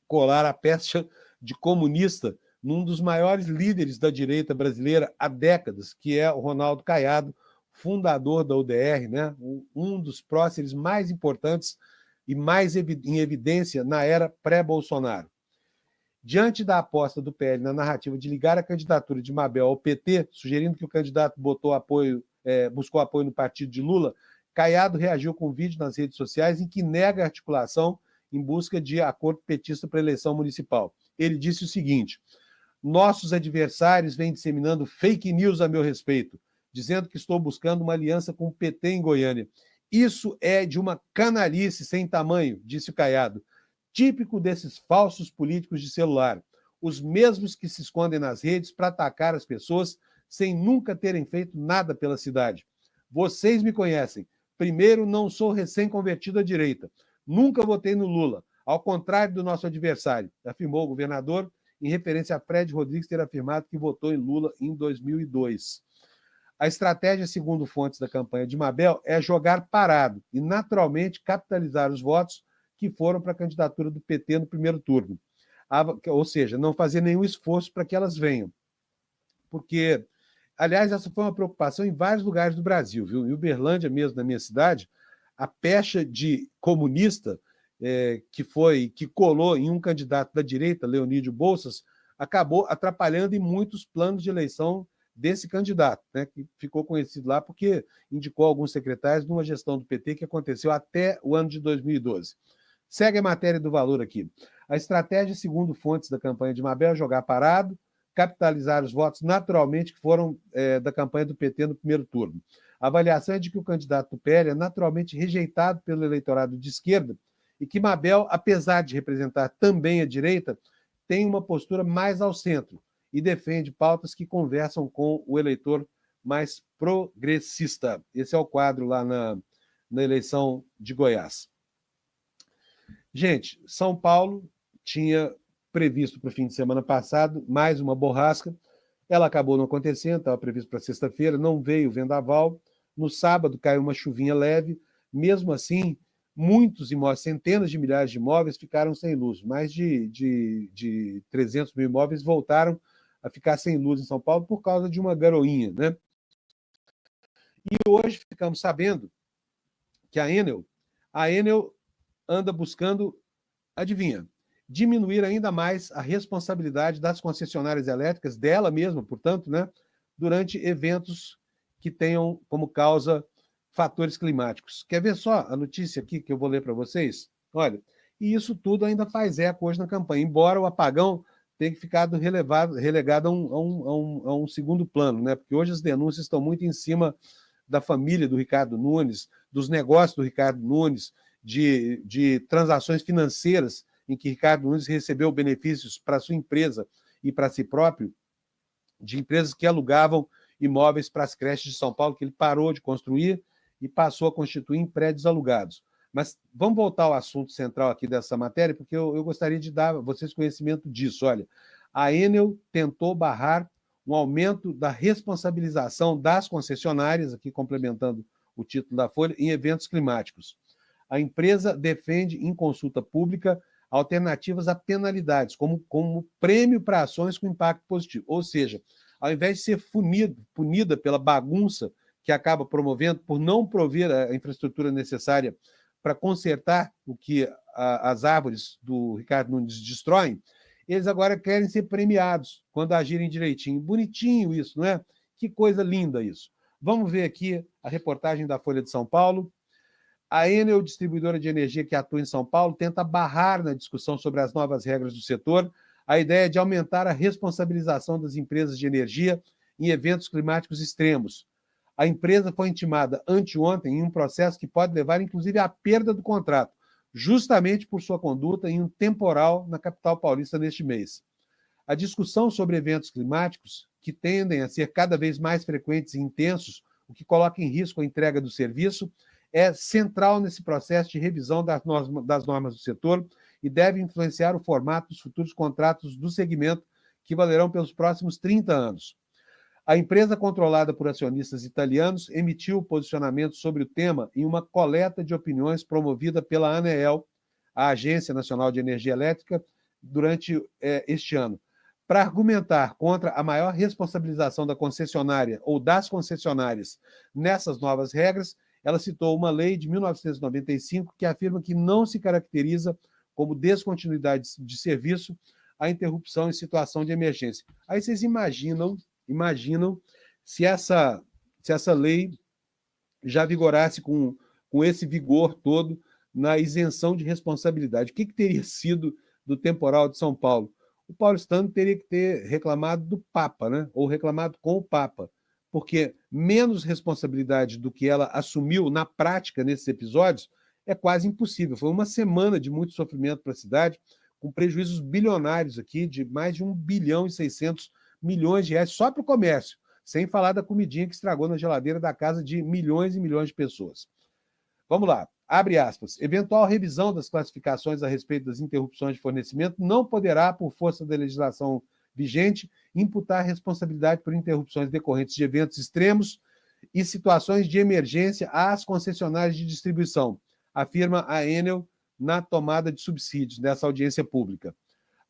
colar a pecha de comunista num dos maiores líderes da direita brasileira há décadas, que é o Ronaldo Caiado, fundador da UDR, né? Um dos próceres mais importantes e mais em evidência na era pré-Bolsonaro. Diante da aposta do PL na narrativa de ligar a candidatura de Mabel ao PT, sugerindo que o candidato buscou apoio no partido de Lula, Caiado reagiu com um vídeo nas redes sociais em que nega a articulação em busca de acordo petista para a eleição municipal. Ele disse o seguinte: nossos adversários vêm disseminando fake news a meu respeito, dizendo que estou buscando uma aliança com o PT em Goiânia. Isso é de uma canalice sem tamanho, disse o Caiado, típico desses falsos políticos de celular, os mesmos que se escondem nas redes para atacar as pessoas sem nunca terem feito nada pela cidade. Vocês me conhecem. Primeiro, não sou recém-convertido à direita. Nunca votei no Lula, ao contrário do nosso adversário, afirmou o governador, em referência a Fred Rodrigues ter afirmado que votou em Lula em 2002. A estratégia, segundo fontes da campanha de Mabel, é jogar parado e, naturalmente, capitalizar os votos que foram para a candidatura do PT no primeiro turno. Ou seja, não fazer nenhum esforço para que elas venham. Porque, aliás, essa foi uma preocupação em vários lugares do Brasil, viu? Em Uberlândia mesmo, na minha cidade, a pecha de comunista que colou em um candidato da direita, Leonídio Bolsas, acabou atrapalhando em muitos planos de eleição desse candidato, né, que ficou conhecido lá porque indicou alguns secretários numa gestão do PT que aconteceu até o ano de 2012. Segue a matéria do Valor aqui. A estratégia, segundo fontes da campanha de Mabel, é jogar parado, capitalizar os votos naturalmente que foram da campanha do PT no primeiro turno. A avaliação é de que o candidato do PL é naturalmente rejeitado pelo eleitorado de esquerda e que Mabel, apesar de representar também a direita, tem uma postura mais ao centro e defende pautas que conversam com o eleitor mais progressista. Esse é o quadro lá na eleição de Goiás. Gente, São Paulo tinha previsto para o fim de semana passado mais uma borrasca. Ela acabou não acontecendo, estava previsto para sexta-feira, não veio vendaval. No sábado caiu uma chuvinha leve. Mesmo assim, muitos imóveis, centenas de milhares de imóveis ficaram sem luz. Mais de 300 mil imóveis voltaram a ficar sem luz em São Paulo por causa de uma garoinha, né? E hoje ficamos sabendo que a Enel anda buscando, adivinha, diminuir ainda mais a responsabilidade das concessionárias elétricas, dela mesma, portanto, né, durante eventos que tenham como causa fatores climáticos. Quer ver só a notícia aqui que eu vou ler para vocês? Olha, e isso tudo ainda faz eco hoje na campanha, embora o apagão tenha ficado relegado a um segundo plano, né? Porque hoje as denúncias estão muito em cima da família do Ricardo Nunes, dos negócios do Ricardo Nunes, de transações financeiras em que Ricardo Nunes recebeu benefícios para sua empresa e para si próprio, de empresas que alugavam imóveis para as creches de São Paulo, que ele parou de construir e passou a constituir em prédios alugados. Mas vamos voltar ao assunto central aqui dessa matéria, porque eu gostaria de dar a vocês conhecimento disso. Olha, a Enel tentou barrar um aumento da responsabilização das concessionárias, aqui complementando o título da Folha, em eventos climáticos. A empresa defende em consulta pública alternativas a penalidades, como prêmio para ações com impacto positivo. Ou seja, ao invés de ser punida pela bagunça que acaba promovendo por não prover a infraestrutura necessária para consertar o que as árvores do Ricardo Nunes destroem, eles agora querem ser premiados quando agirem direitinho. Bonitinho isso, não é? Que coisa linda isso. Vamos ver aqui a reportagem da Folha de São Paulo. A Enel, distribuidora de energia que atua em São Paulo, tenta barrar na discussão sobre as novas regras do setor a ideia de aumentar a responsabilização das empresas de energia em eventos climáticos extremos. A empresa foi intimada anteontem em um processo que pode levar, inclusive, à perda do contrato, justamente por sua conduta em um temporal na capital paulista neste mês. A discussão sobre eventos climáticos, que tendem a ser cada vez mais frequentes e intensos, o que coloca em risco a entrega do serviço, é central nesse processo de revisão das normas do setor e deve influenciar o formato dos futuros contratos do segmento, que valerão pelos próximos 30 anos. A empresa, controlada por acionistas italianos, emitiu posicionamento sobre o tema em uma coleta de opiniões promovida pela ANEEL, a Agência Nacional de Energia Elétrica, durante este ano. Para argumentar contra a maior responsabilização da concessionária ou das concessionárias nessas novas regras, ela citou uma lei de 1995 que afirma que não se caracteriza como descontinuidade de serviço a interrupção em situação de emergência. Aí vocês imaginam se essa lei já vigorasse com esse vigor todo na isenção de responsabilidade. O que teria sido do temporal de São Paulo? O paulistano teria que ter reclamado do Papa, né? Ou reclamado com o Papa, porque menos responsabilidade do que ela assumiu na prática nesses episódios é quase impossível. Foi uma semana de muito sofrimento para a cidade, com prejuízos bilionários aqui de mais de 1 bilhão e 600 milhões de reais só para o comércio, sem falar da comidinha que estragou na geladeira da casa de milhões e milhões de pessoas. Vamos lá, abre aspas. Eventual revisão das classificações a respeito das interrupções de fornecimento não poderá, por força da legislação vigente, imputar responsabilidade por interrupções decorrentes de eventos extremos e situações de emergência às concessionárias de distribuição, afirma a Enel na tomada de subsídios dessa audiência pública.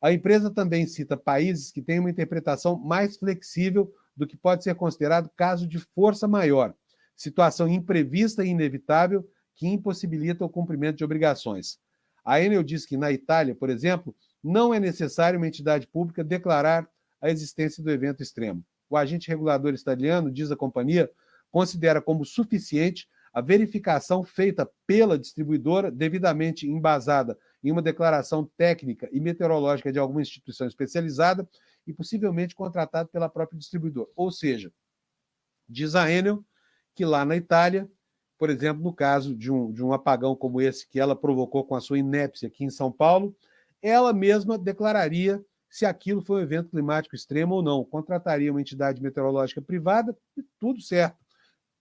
A empresa também cita países que têm uma interpretação mais flexível do que pode ser considerado caso de força maior, situação imprevista e inevitável que impossibilita o cumprimento de obrigações. A Enel diz que, na Itália, por exemplo, não é necessário uma entidade pública declarar a existência do evento extremo. O agente regulador italiano, diz a companhia, considera como suficiente a verificação feita pela distribuidora, devidamente embasada em uma declaração técnica e meteorológica de alguma instituição especializada e possivelmente contratada pela própria distribuidora. Ou seja, diz a Enel que lá na Itália, por exemplo, no caso de um apagão como esse que ela provocou com a sua inépcia aqui em São Paulo, ela mesma declararia se aquilo foi um evento climático extremo ou não. Contrataria uma entidade meteorológica privada e tudo certo.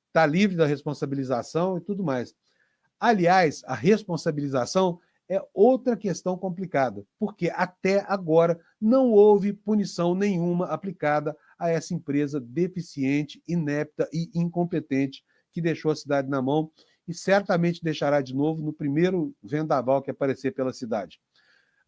Está livre da responsabilização e tudo mais. Aliás, a responsabilização é outra questão complicada, porque até agora não houve punição nenhuma aplicada a essa empresa deficiente, inepta e incompetente que deixou a cidade na mão e certamente deixará de novo no primeiro vendaval que aparecer pela cidade.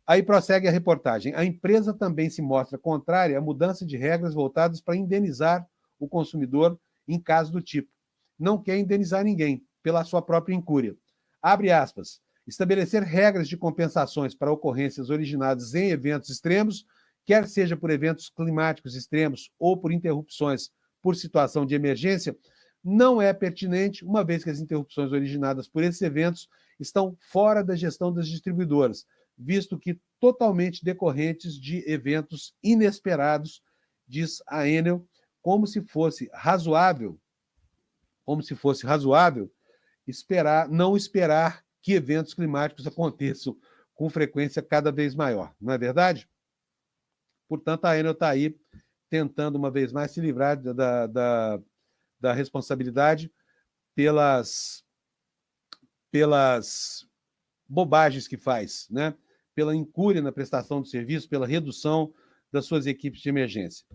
Aí prossegue a reportagem. A empresa também se mostra contrária à mudança de regras voltadas para indenizar o consumidor em caso do tipo. Não quer indenizar ninguém, pela sua própria incúria. Abre aspas. Estabelecer regras de compensações para ocorrências originadas em eventos extremos, quer seja por eventos climáticos extremos ou por interrupções por situação de emergência, não é pertinente, uma vez que as interrupções originadas por esses eventos estão fora da gestão das distribuidoras, visto que totalmente decorrentes de eventos inesperados, diz a Enel, como se fosse razoável não esperar que eventos climáticos aconteçam com frequência cada vez maior, não é verdade? Portanto, a Enel está aí tentando, uma vez mais, se livrar da responsabilidade pelas bobagens que faz, né? Pela incúria na prestação do serviço, pela redução das suas equipes de emergência,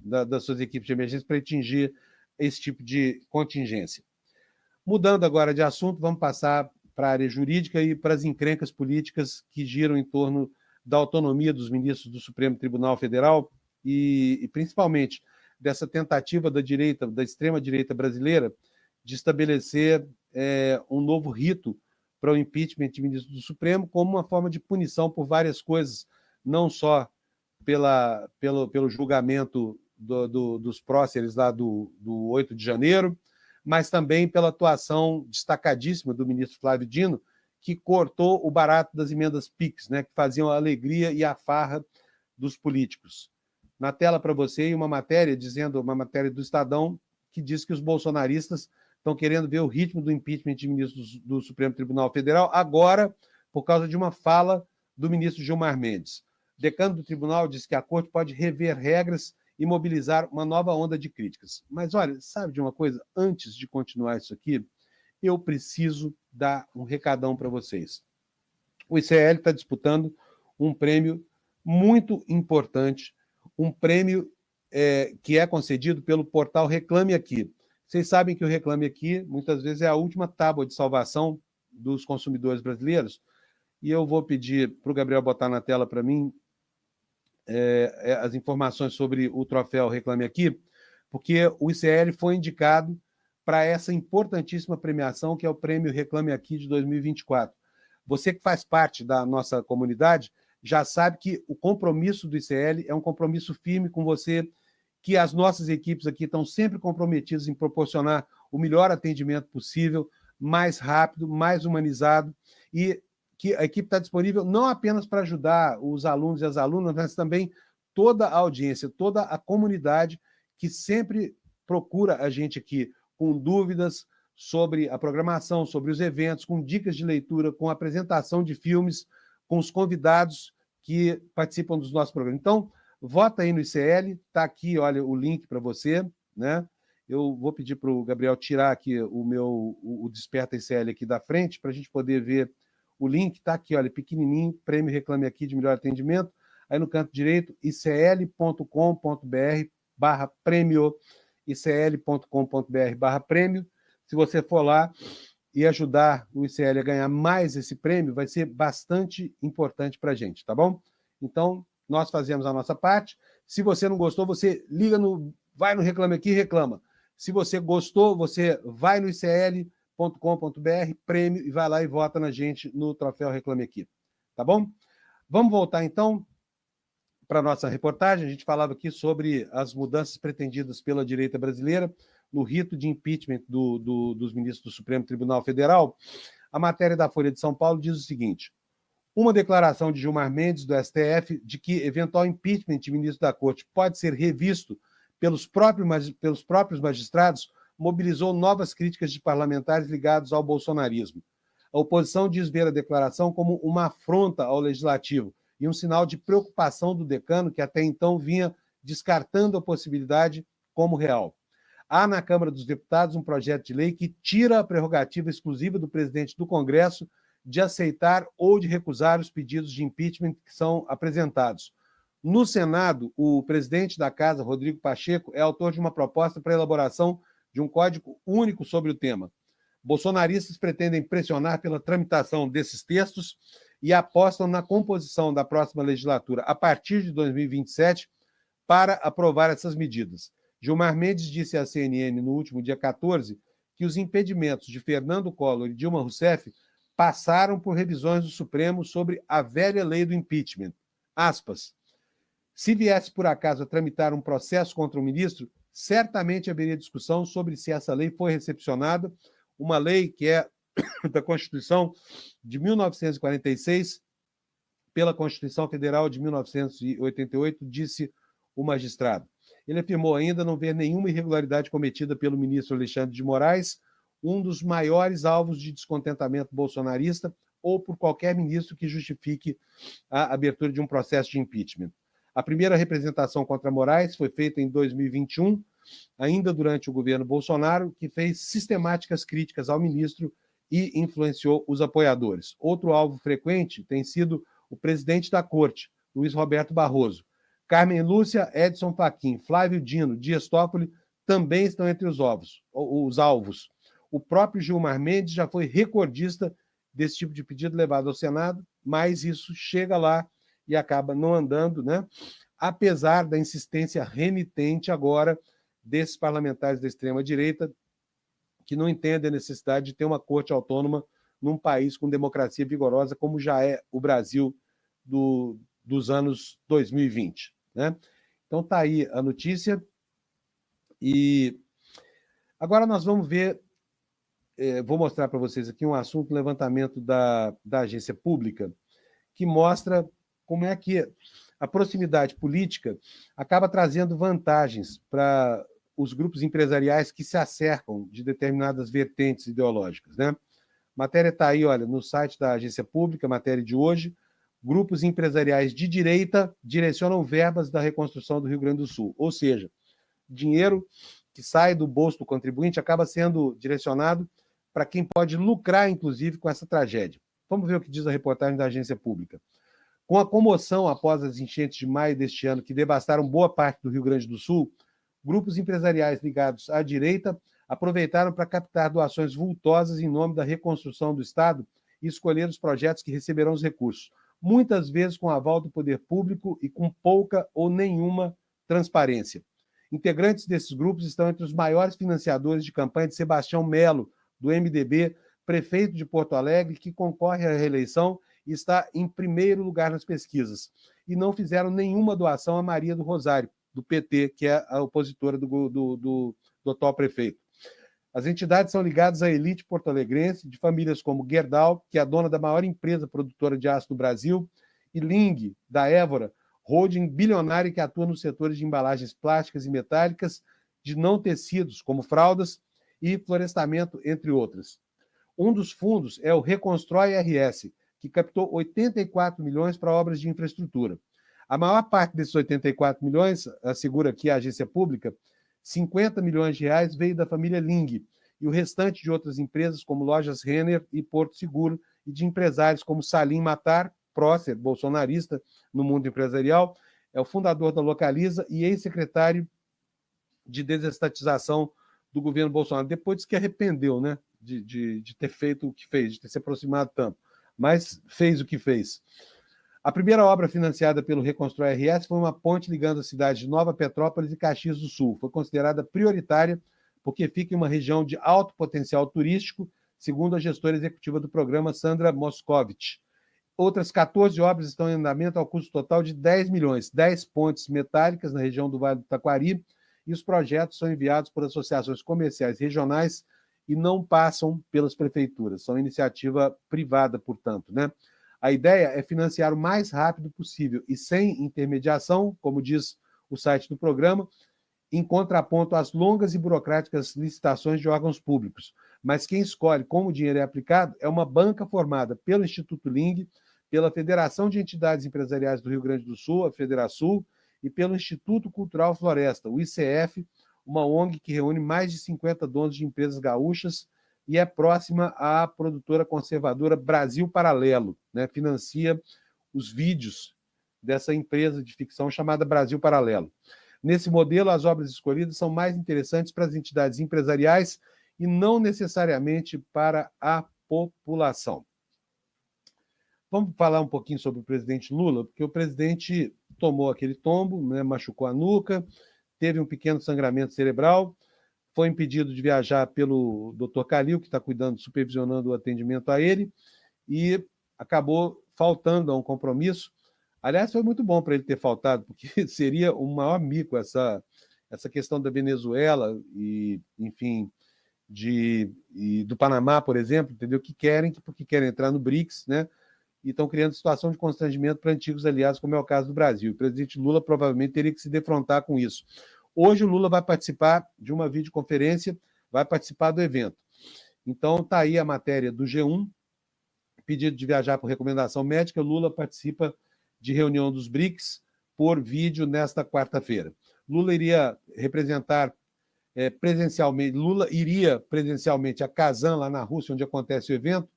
para atingir esse tipo de contingência. Mudando agora de assunto, vamos passar para a área jurídica e para as encrencas políticas que giram em torno da autonomia dos ministros do Supremo Tribunal Federal e principalmente dessa tentativa da extrema-direita brasileira de estabelecer um novo rito para o impeachment de ministro do Supremo como uma forma de punição por várias coisas, não só pelo julgamento dos próceres lá do 8 de janeiro, mas também pela atuação destacadíssima do ministro Flávio Dino, que cortou o barato das emendas PIX, né, que faziam a alegria e a farra dos políticos. Na tela para você, uma matéria do Estadão, que diz que os bolsonaristas estão querendo ver o ritmo do impeachment de ministros do Supremo Tribunal Federal, agora por causa de uma fala do ministro Gilmar Mendes. O decano do tribunal disse que a corte pode rever regras e mobilizar uma nova onda de críticas. Mas, olha, sabe de uma coisa? Antes de continuar isso aqui, eu preciso dar um recadão para vocês. O ICL está disputando um prêmio muito importante, um prêmio que é concedido pelo portal Reclame Aqui. Vocês sabem que o Reclame Aqui, muitas vezes, é a última tábua de salvação dos consumidores brasileiros, e eu vou pedir para o Gabriel botar na tela para mim as informações sobre o troféu Reclame Aqui, porque o ICL foi indicado para essa importantíssima premiação, que é o Prêmio Reclame Aqui de 2024. Você que faz parte da nossa comunidade já sabe que o compromisso do ICL é um compromisso firme com você, que as nossas equipes aqui estão sempre comprometidas em proporcionar o melhor atendimento possível, mais rápido, mais humanizado, e que a equipe está disponível não apenas para ajudar os alunos e as alunas, mas também toda a audiência, toda a comunidade que sempre procura a gente aqui com dúvidas sobre a programação, sobre os eventos, com dicas de leitura, com apresentação de filmes, com os convidados que participam dos nossos programas. Então, vota aí no ICL, está aqui, olha, o link para você, né? Eu vou pedir para o Gabriel tirar aqui o Desperta ICL aqui da frente, para a gente poder ver o link, está aqui, olha, pequenininho, Prêmio Reclame Aqui de Melhor Atendimento, aí no canto direito, icl.com.br/prêmio, icl.com.br/prêmio. Se você for lá e ajudar o ICL a ganhar mais esse prêmio, vai ser bastante importante para a gente, tá bom? Então, nós fazemos a nossa parte. Se você não gostou, você vai no Reclame Aqui e reclama. Se você gostou, você vai no icl.com.br, prêmio, e vai lá e vota na gente no troféu Reclame Aqui. Tá bom? Vamos voltar, então, para a nossa reportagem. A gente falava aqui sobre as mudanças pretendidas pela direita brasileira no rito de impeachment dos ministros do Supremo Tribunal Federal. A matéria da Folha de São Paulo diz o seguinte: uma declaração de Gilmar Mendes, do STF, de que eventual impeachment de ministro da Corte pode ser revisto pelos próprios magistrados, mobilizou novas críticas de parlamentares ligados ao bolsonarismo. A oposição diz ver a declaração como uma afronta ao legislativo e um sinal de preocupação do decano, que até então vinha descartando a possibilidade como real. Há na Câmara dos Deputados um projeto de lei que tira a prerrogativa exclusiva do presidente do Congresso de aceitar ou de recusar os pedidos de impeachment que são apresentados. No Senado, o presidente da Casa, Rodrigo Pacheco, é autor de uma proposta para a elaboração de um código único sobre o tema. Bolsonaristas pretendem pressionar pela tramitação desses textos e apostam na composição da próxima legislatura, a partir de 2027, para aprovar essas medidas. Gilmar Mendes disse à CNN no último dia 14 que os impedimentos de Fernando Collor e Dilma Rousseff passaram por revisões do Supremo sobre a velha lei do impeachment. Aspas. Se viesse por acaso a tramitar um processo contra o ministro, certamente haveria discussão sobre se essa lei foi recepcionada, uma lei que é da Constituição de 1946, pela Constituição Federal de 1988, disse o magistrado. Ele afirmou ainda não ver nenhuma irregularidade cometida pelo ministro Alexandre de Moraes, um dos maiores alvos de descontentamento bolsonarista, ou por qualquer ministro que justifique a abertura de um processo de impeachment. A primeira representação contra Moraes foi feita em 2021, ainda durante o governo Bolsonaro, que fez sistemáticas críticas ao ministro e influenciou os apoiadores. Outro alvo frequente tem sido o presidente da Corte, Luiz Roberto Barroso. Carmen Lúcia, Edson Fachin, Flávio Dino, Dias Toffoli também estão entre os alvos. O próprio Gilmar Mendes já foi recordista desse tipo de pedido levado ao Senado, mas isso chega lá e acaba não andando, né? Apesar da insistência renitente agora desses parlamentares da extrema-direita que não entendem a necessidade de ter uma corte autônoma num país com democracia vigorosa, como já é o Brasil dos anos 2020. Né? Então está aí a notícia. E agora nós vamos ver, vou mostrar para vocês aqui um assunto, um levantamento da agência pública, que mostra como é que a proximidade política acaba trazendo vantagens para os grupos empresariais que se acercam de determinadas vertentes ideológicas. Né? A matéria está aí, olha, no site da agência pública, matéria de hoje. Grupos empresariais de direita direcionam verbas da reconstrução do Rio Grande do Sul. Ou seja, dinheiro que sai do bolso do contribuinte acaba sendo direcionado para quem pode lucrar, inclusive, com essa tragédia. Vamos ver o que diz a reportagem da agência pública. Com a comoção após as enchentes de maio deste ano, que devastaram boa parte do Rio Grande do Sul, grupos empresariais ligados à direita aproveitaram para captar doações vultosas em nome da reconstrução do Estado e escolher os projetos que receberão os recursos, muitas vezes com aval do poder público e com pouca ou nenhuma transparência. Integrantes desses grupos estão entre os maiores financiadores de campanha de Sebastião Melo, do MDB, prefeito de Porto Alegre, que concorre à reeleição e está em primeiro lugar nas pesquisas. E não fizeram nenhuma doação a Maria do Rosário, do PT, que é a opositora do atual prefeito. As entidades são ligadas à elite porto-alegrense, de famílias como Gerdau, que é a dona da maior empresa produtora de aço do Brasil, e Ling, da Évora, holding bilionária que atua nos setores de embalagens plásticas e metálicas, de não tecidos, como fraldas, e florestamento, entre outras. Um dos fundos é o Reconstrói RS, que captou 84 milhões para obras de infraestrutura. A maior parte desses 84 milhões, assegura aqui a agência pública, 50 milhões de reais veio da família Ling, e o restante de outras empresas, como Lojas Renner e Porto Seguro, e de empresários como Salim Matar, prócer, bolsonarista no mundo empresarial, é o fundador da Localiza e ex-secretário de desestatização do governo Bolsonaro. Depois disse que arrependeu, né, de ter feito o que fez, de ter se aproximado tanto, mas fez o que fez. A primeira obra financiada pelo Reconstrói RS foi uma ponte ligando as cidades de Nova Petrópolis e Caxias do Sul. Foi considerada prioritária porque fica em uma região de alto potencial turístico, segundo a gestora executiva do programa, Sandra Moscovitch. Outras 14 obras estão em andamento ao custo total de 10 milhões, 10 pontes metálicas na região do Vale do Taquari, e os projetos são enviados por associações comerciais regionais e não passam pelas prefeituras. São iniciativa privada, portanto, né? A ideia é financiar o mais rápido possível e sem intermediação, como diz o site do programa, em contraponto às longas e burocráticas licitações de órgãos públicos. Mas quem escolhe como o dinheiro é aplicado é uma banca formada pelo Instituto Ling, pela Federação de Entidades Empresariais do Rio Grande do Sul, a Federasul, e pelo Instituto Cultural Floresta, o ICF, uma ONG que reúne mais de 50 donos de empresas gaúchas e é próxima à produtora conservadora Brasil Paralelo, né? Financia os vídeos dessa empresa de ficção chamada Brasil Paralelo. Nesse modelo, as obras escolhidas são mais interessantes para as entidades empresariais e não necessariamente para a população. Vamos falar um pouquinho sobre o presidente Lula, porque o presidente tomou aquele tombo, né? Machucou a nuca, teve um pequeno sangramento cerebral, foi impedido de viajar pelo Dr. Calil, que está cuidando, supervisionando o atendimento a ele, e acabou faltando a um compromisso. Aliás, foi muito bom para ele ter faltado, porque seria o maior mico essa questão da Venezuela e, enfim, do Panamá, por exemplo, entendeu? Porque querem entrar no BRICS, né? E estão criando situação de constrangimento para antigos aliados, como é o caso do Brasil. O presidente Lula provavelmente teria que se defrontar com isso. Hoje o Lula vai participar de uma videoconferência, vai participar do evento. Então está aí a matéria do G1, pedido de viajar por recomendação médica, Lula participa de reunião dos BRICS por vídeo nesta quarta-feira. Lula iria presencialmente a Kazan, lá na Rússia, onde acontece o evento,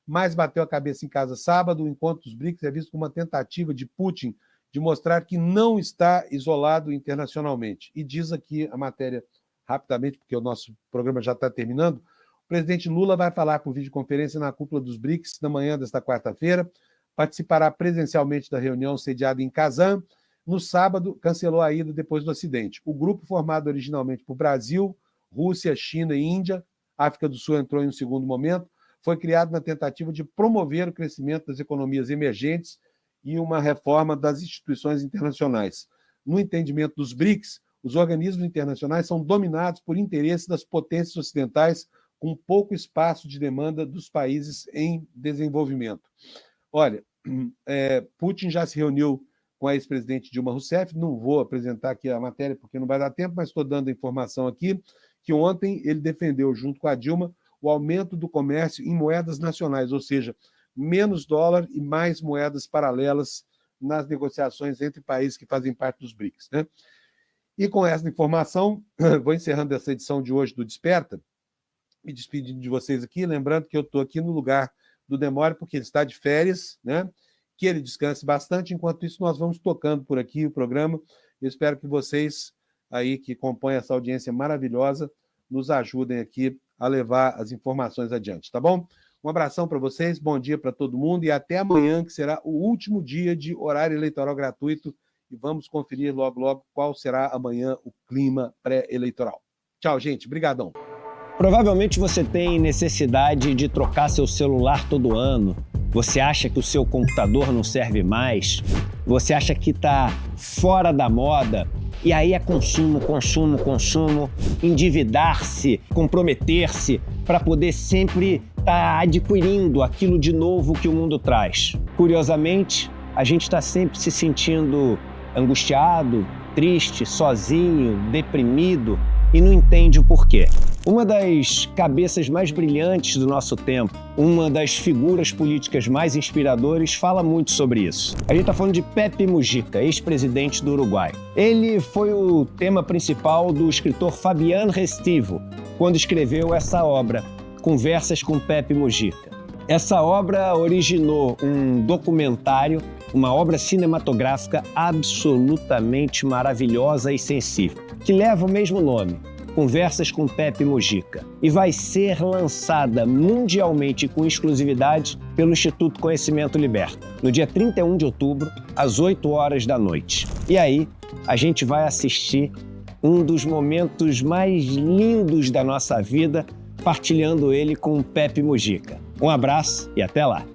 mas bateu a cabeça em casa sábado. O encontro dos BRICS é visto como uma tentativa de Putin de mostrar que não está isolado internacionalmente. E diz aqui a matéria rapidamente, porque o nosso programa já está terminando, o presidente Lula vai falar por videoconferência na cúpula dos BRICS na manhã desta quarta-feira, participará presencialmente da reunião sediada em Kazan. No sábado, cancelou a ida depois do acidente. O grupo, formado originalmente por Brasil, Rússia, China e Índia, África do Sul entrou em um segundo momento, foi criado na tentativa de promover o crescimento das economias emergentes e uma reforma das instituições internacionais. No entendimento dos BRICS, os organismos internacionais são dominados por interesses das potências ocidentais, com pouco espaço de demanda dos países em desenvolvimento. Olha, Putin já se reuniu com a ex-presidente Dilma Rousseff, não vou apresentar aqui a matéria porque não vai dar tempo, mas estou dando a informação aqui, que ontem ele defendeu, junto com a Dilma, o aumento do comércio em moedas nacionais, ou seja, menos dólar e mais moedas paralelas nas negociações entre países que fazem parte dos BRICS, né? E com essa informação, vou encerrando essa edição de hoje do Desperta, me despedindo de vocês aqui, lembrando que eu estou aqui no lugar do Demore, porque ele está de férias, né? Que ele descanse bastante. Enquanto isso, nós vamos tocando por aqui o programa. Eu espero que vocês aí que compõem essa audiência maravilhosa nos ajudem aqui a levar as informações adiante, tá bom? Um abração para vocês, bom dia para todo mundo e até amanhã, que será o último dia de horário eleitoral gratuito, e vamos conferir logo, logo qual será amanhã o clima pré-eleitoral. Tchau, gente. Brigadão. Provavelmente você tem necessidade de trocar seu celular todo ano. Você acha que o seu computador não serve mais? Você acha que está fora da moda? E aí é consumo, endividar-se, comprometer-se para poder sempre estar adquirindo aquilo de novo que o mundo traz. Curiosamente, a gente está sempre se sentindo angustiado, triste, sozinho, deprimido e não entende o porquê. Uma das cabeças mais brilhantes do nosso tempo, uma das figuras políticas mais inspiradoras, fala muito sobre isso. A gente está falando de Pepe Mujica, ex-presidente do Uruguai. Ele foi o tema principal do escritor Fabián Restivo, quando escreveu essa obra, Conversas com Pepe Mujica. Essa obra originou um documentário, uma obra cinematográfica absolutamente maravilhosa e sensível, que leva o mesmo nome, Conversas com Pepe Mujica, e vai ser lançada mundialmente com exclusividade pelo Instituto Conhecimento Liberta, no dia 31 de outubro, às 8 horas da noite. E aí, a gente vai assistir um dos momentos mais lindos da nossa vida, partilhando ele com o Pepe Mujica. Um abraço e até lá!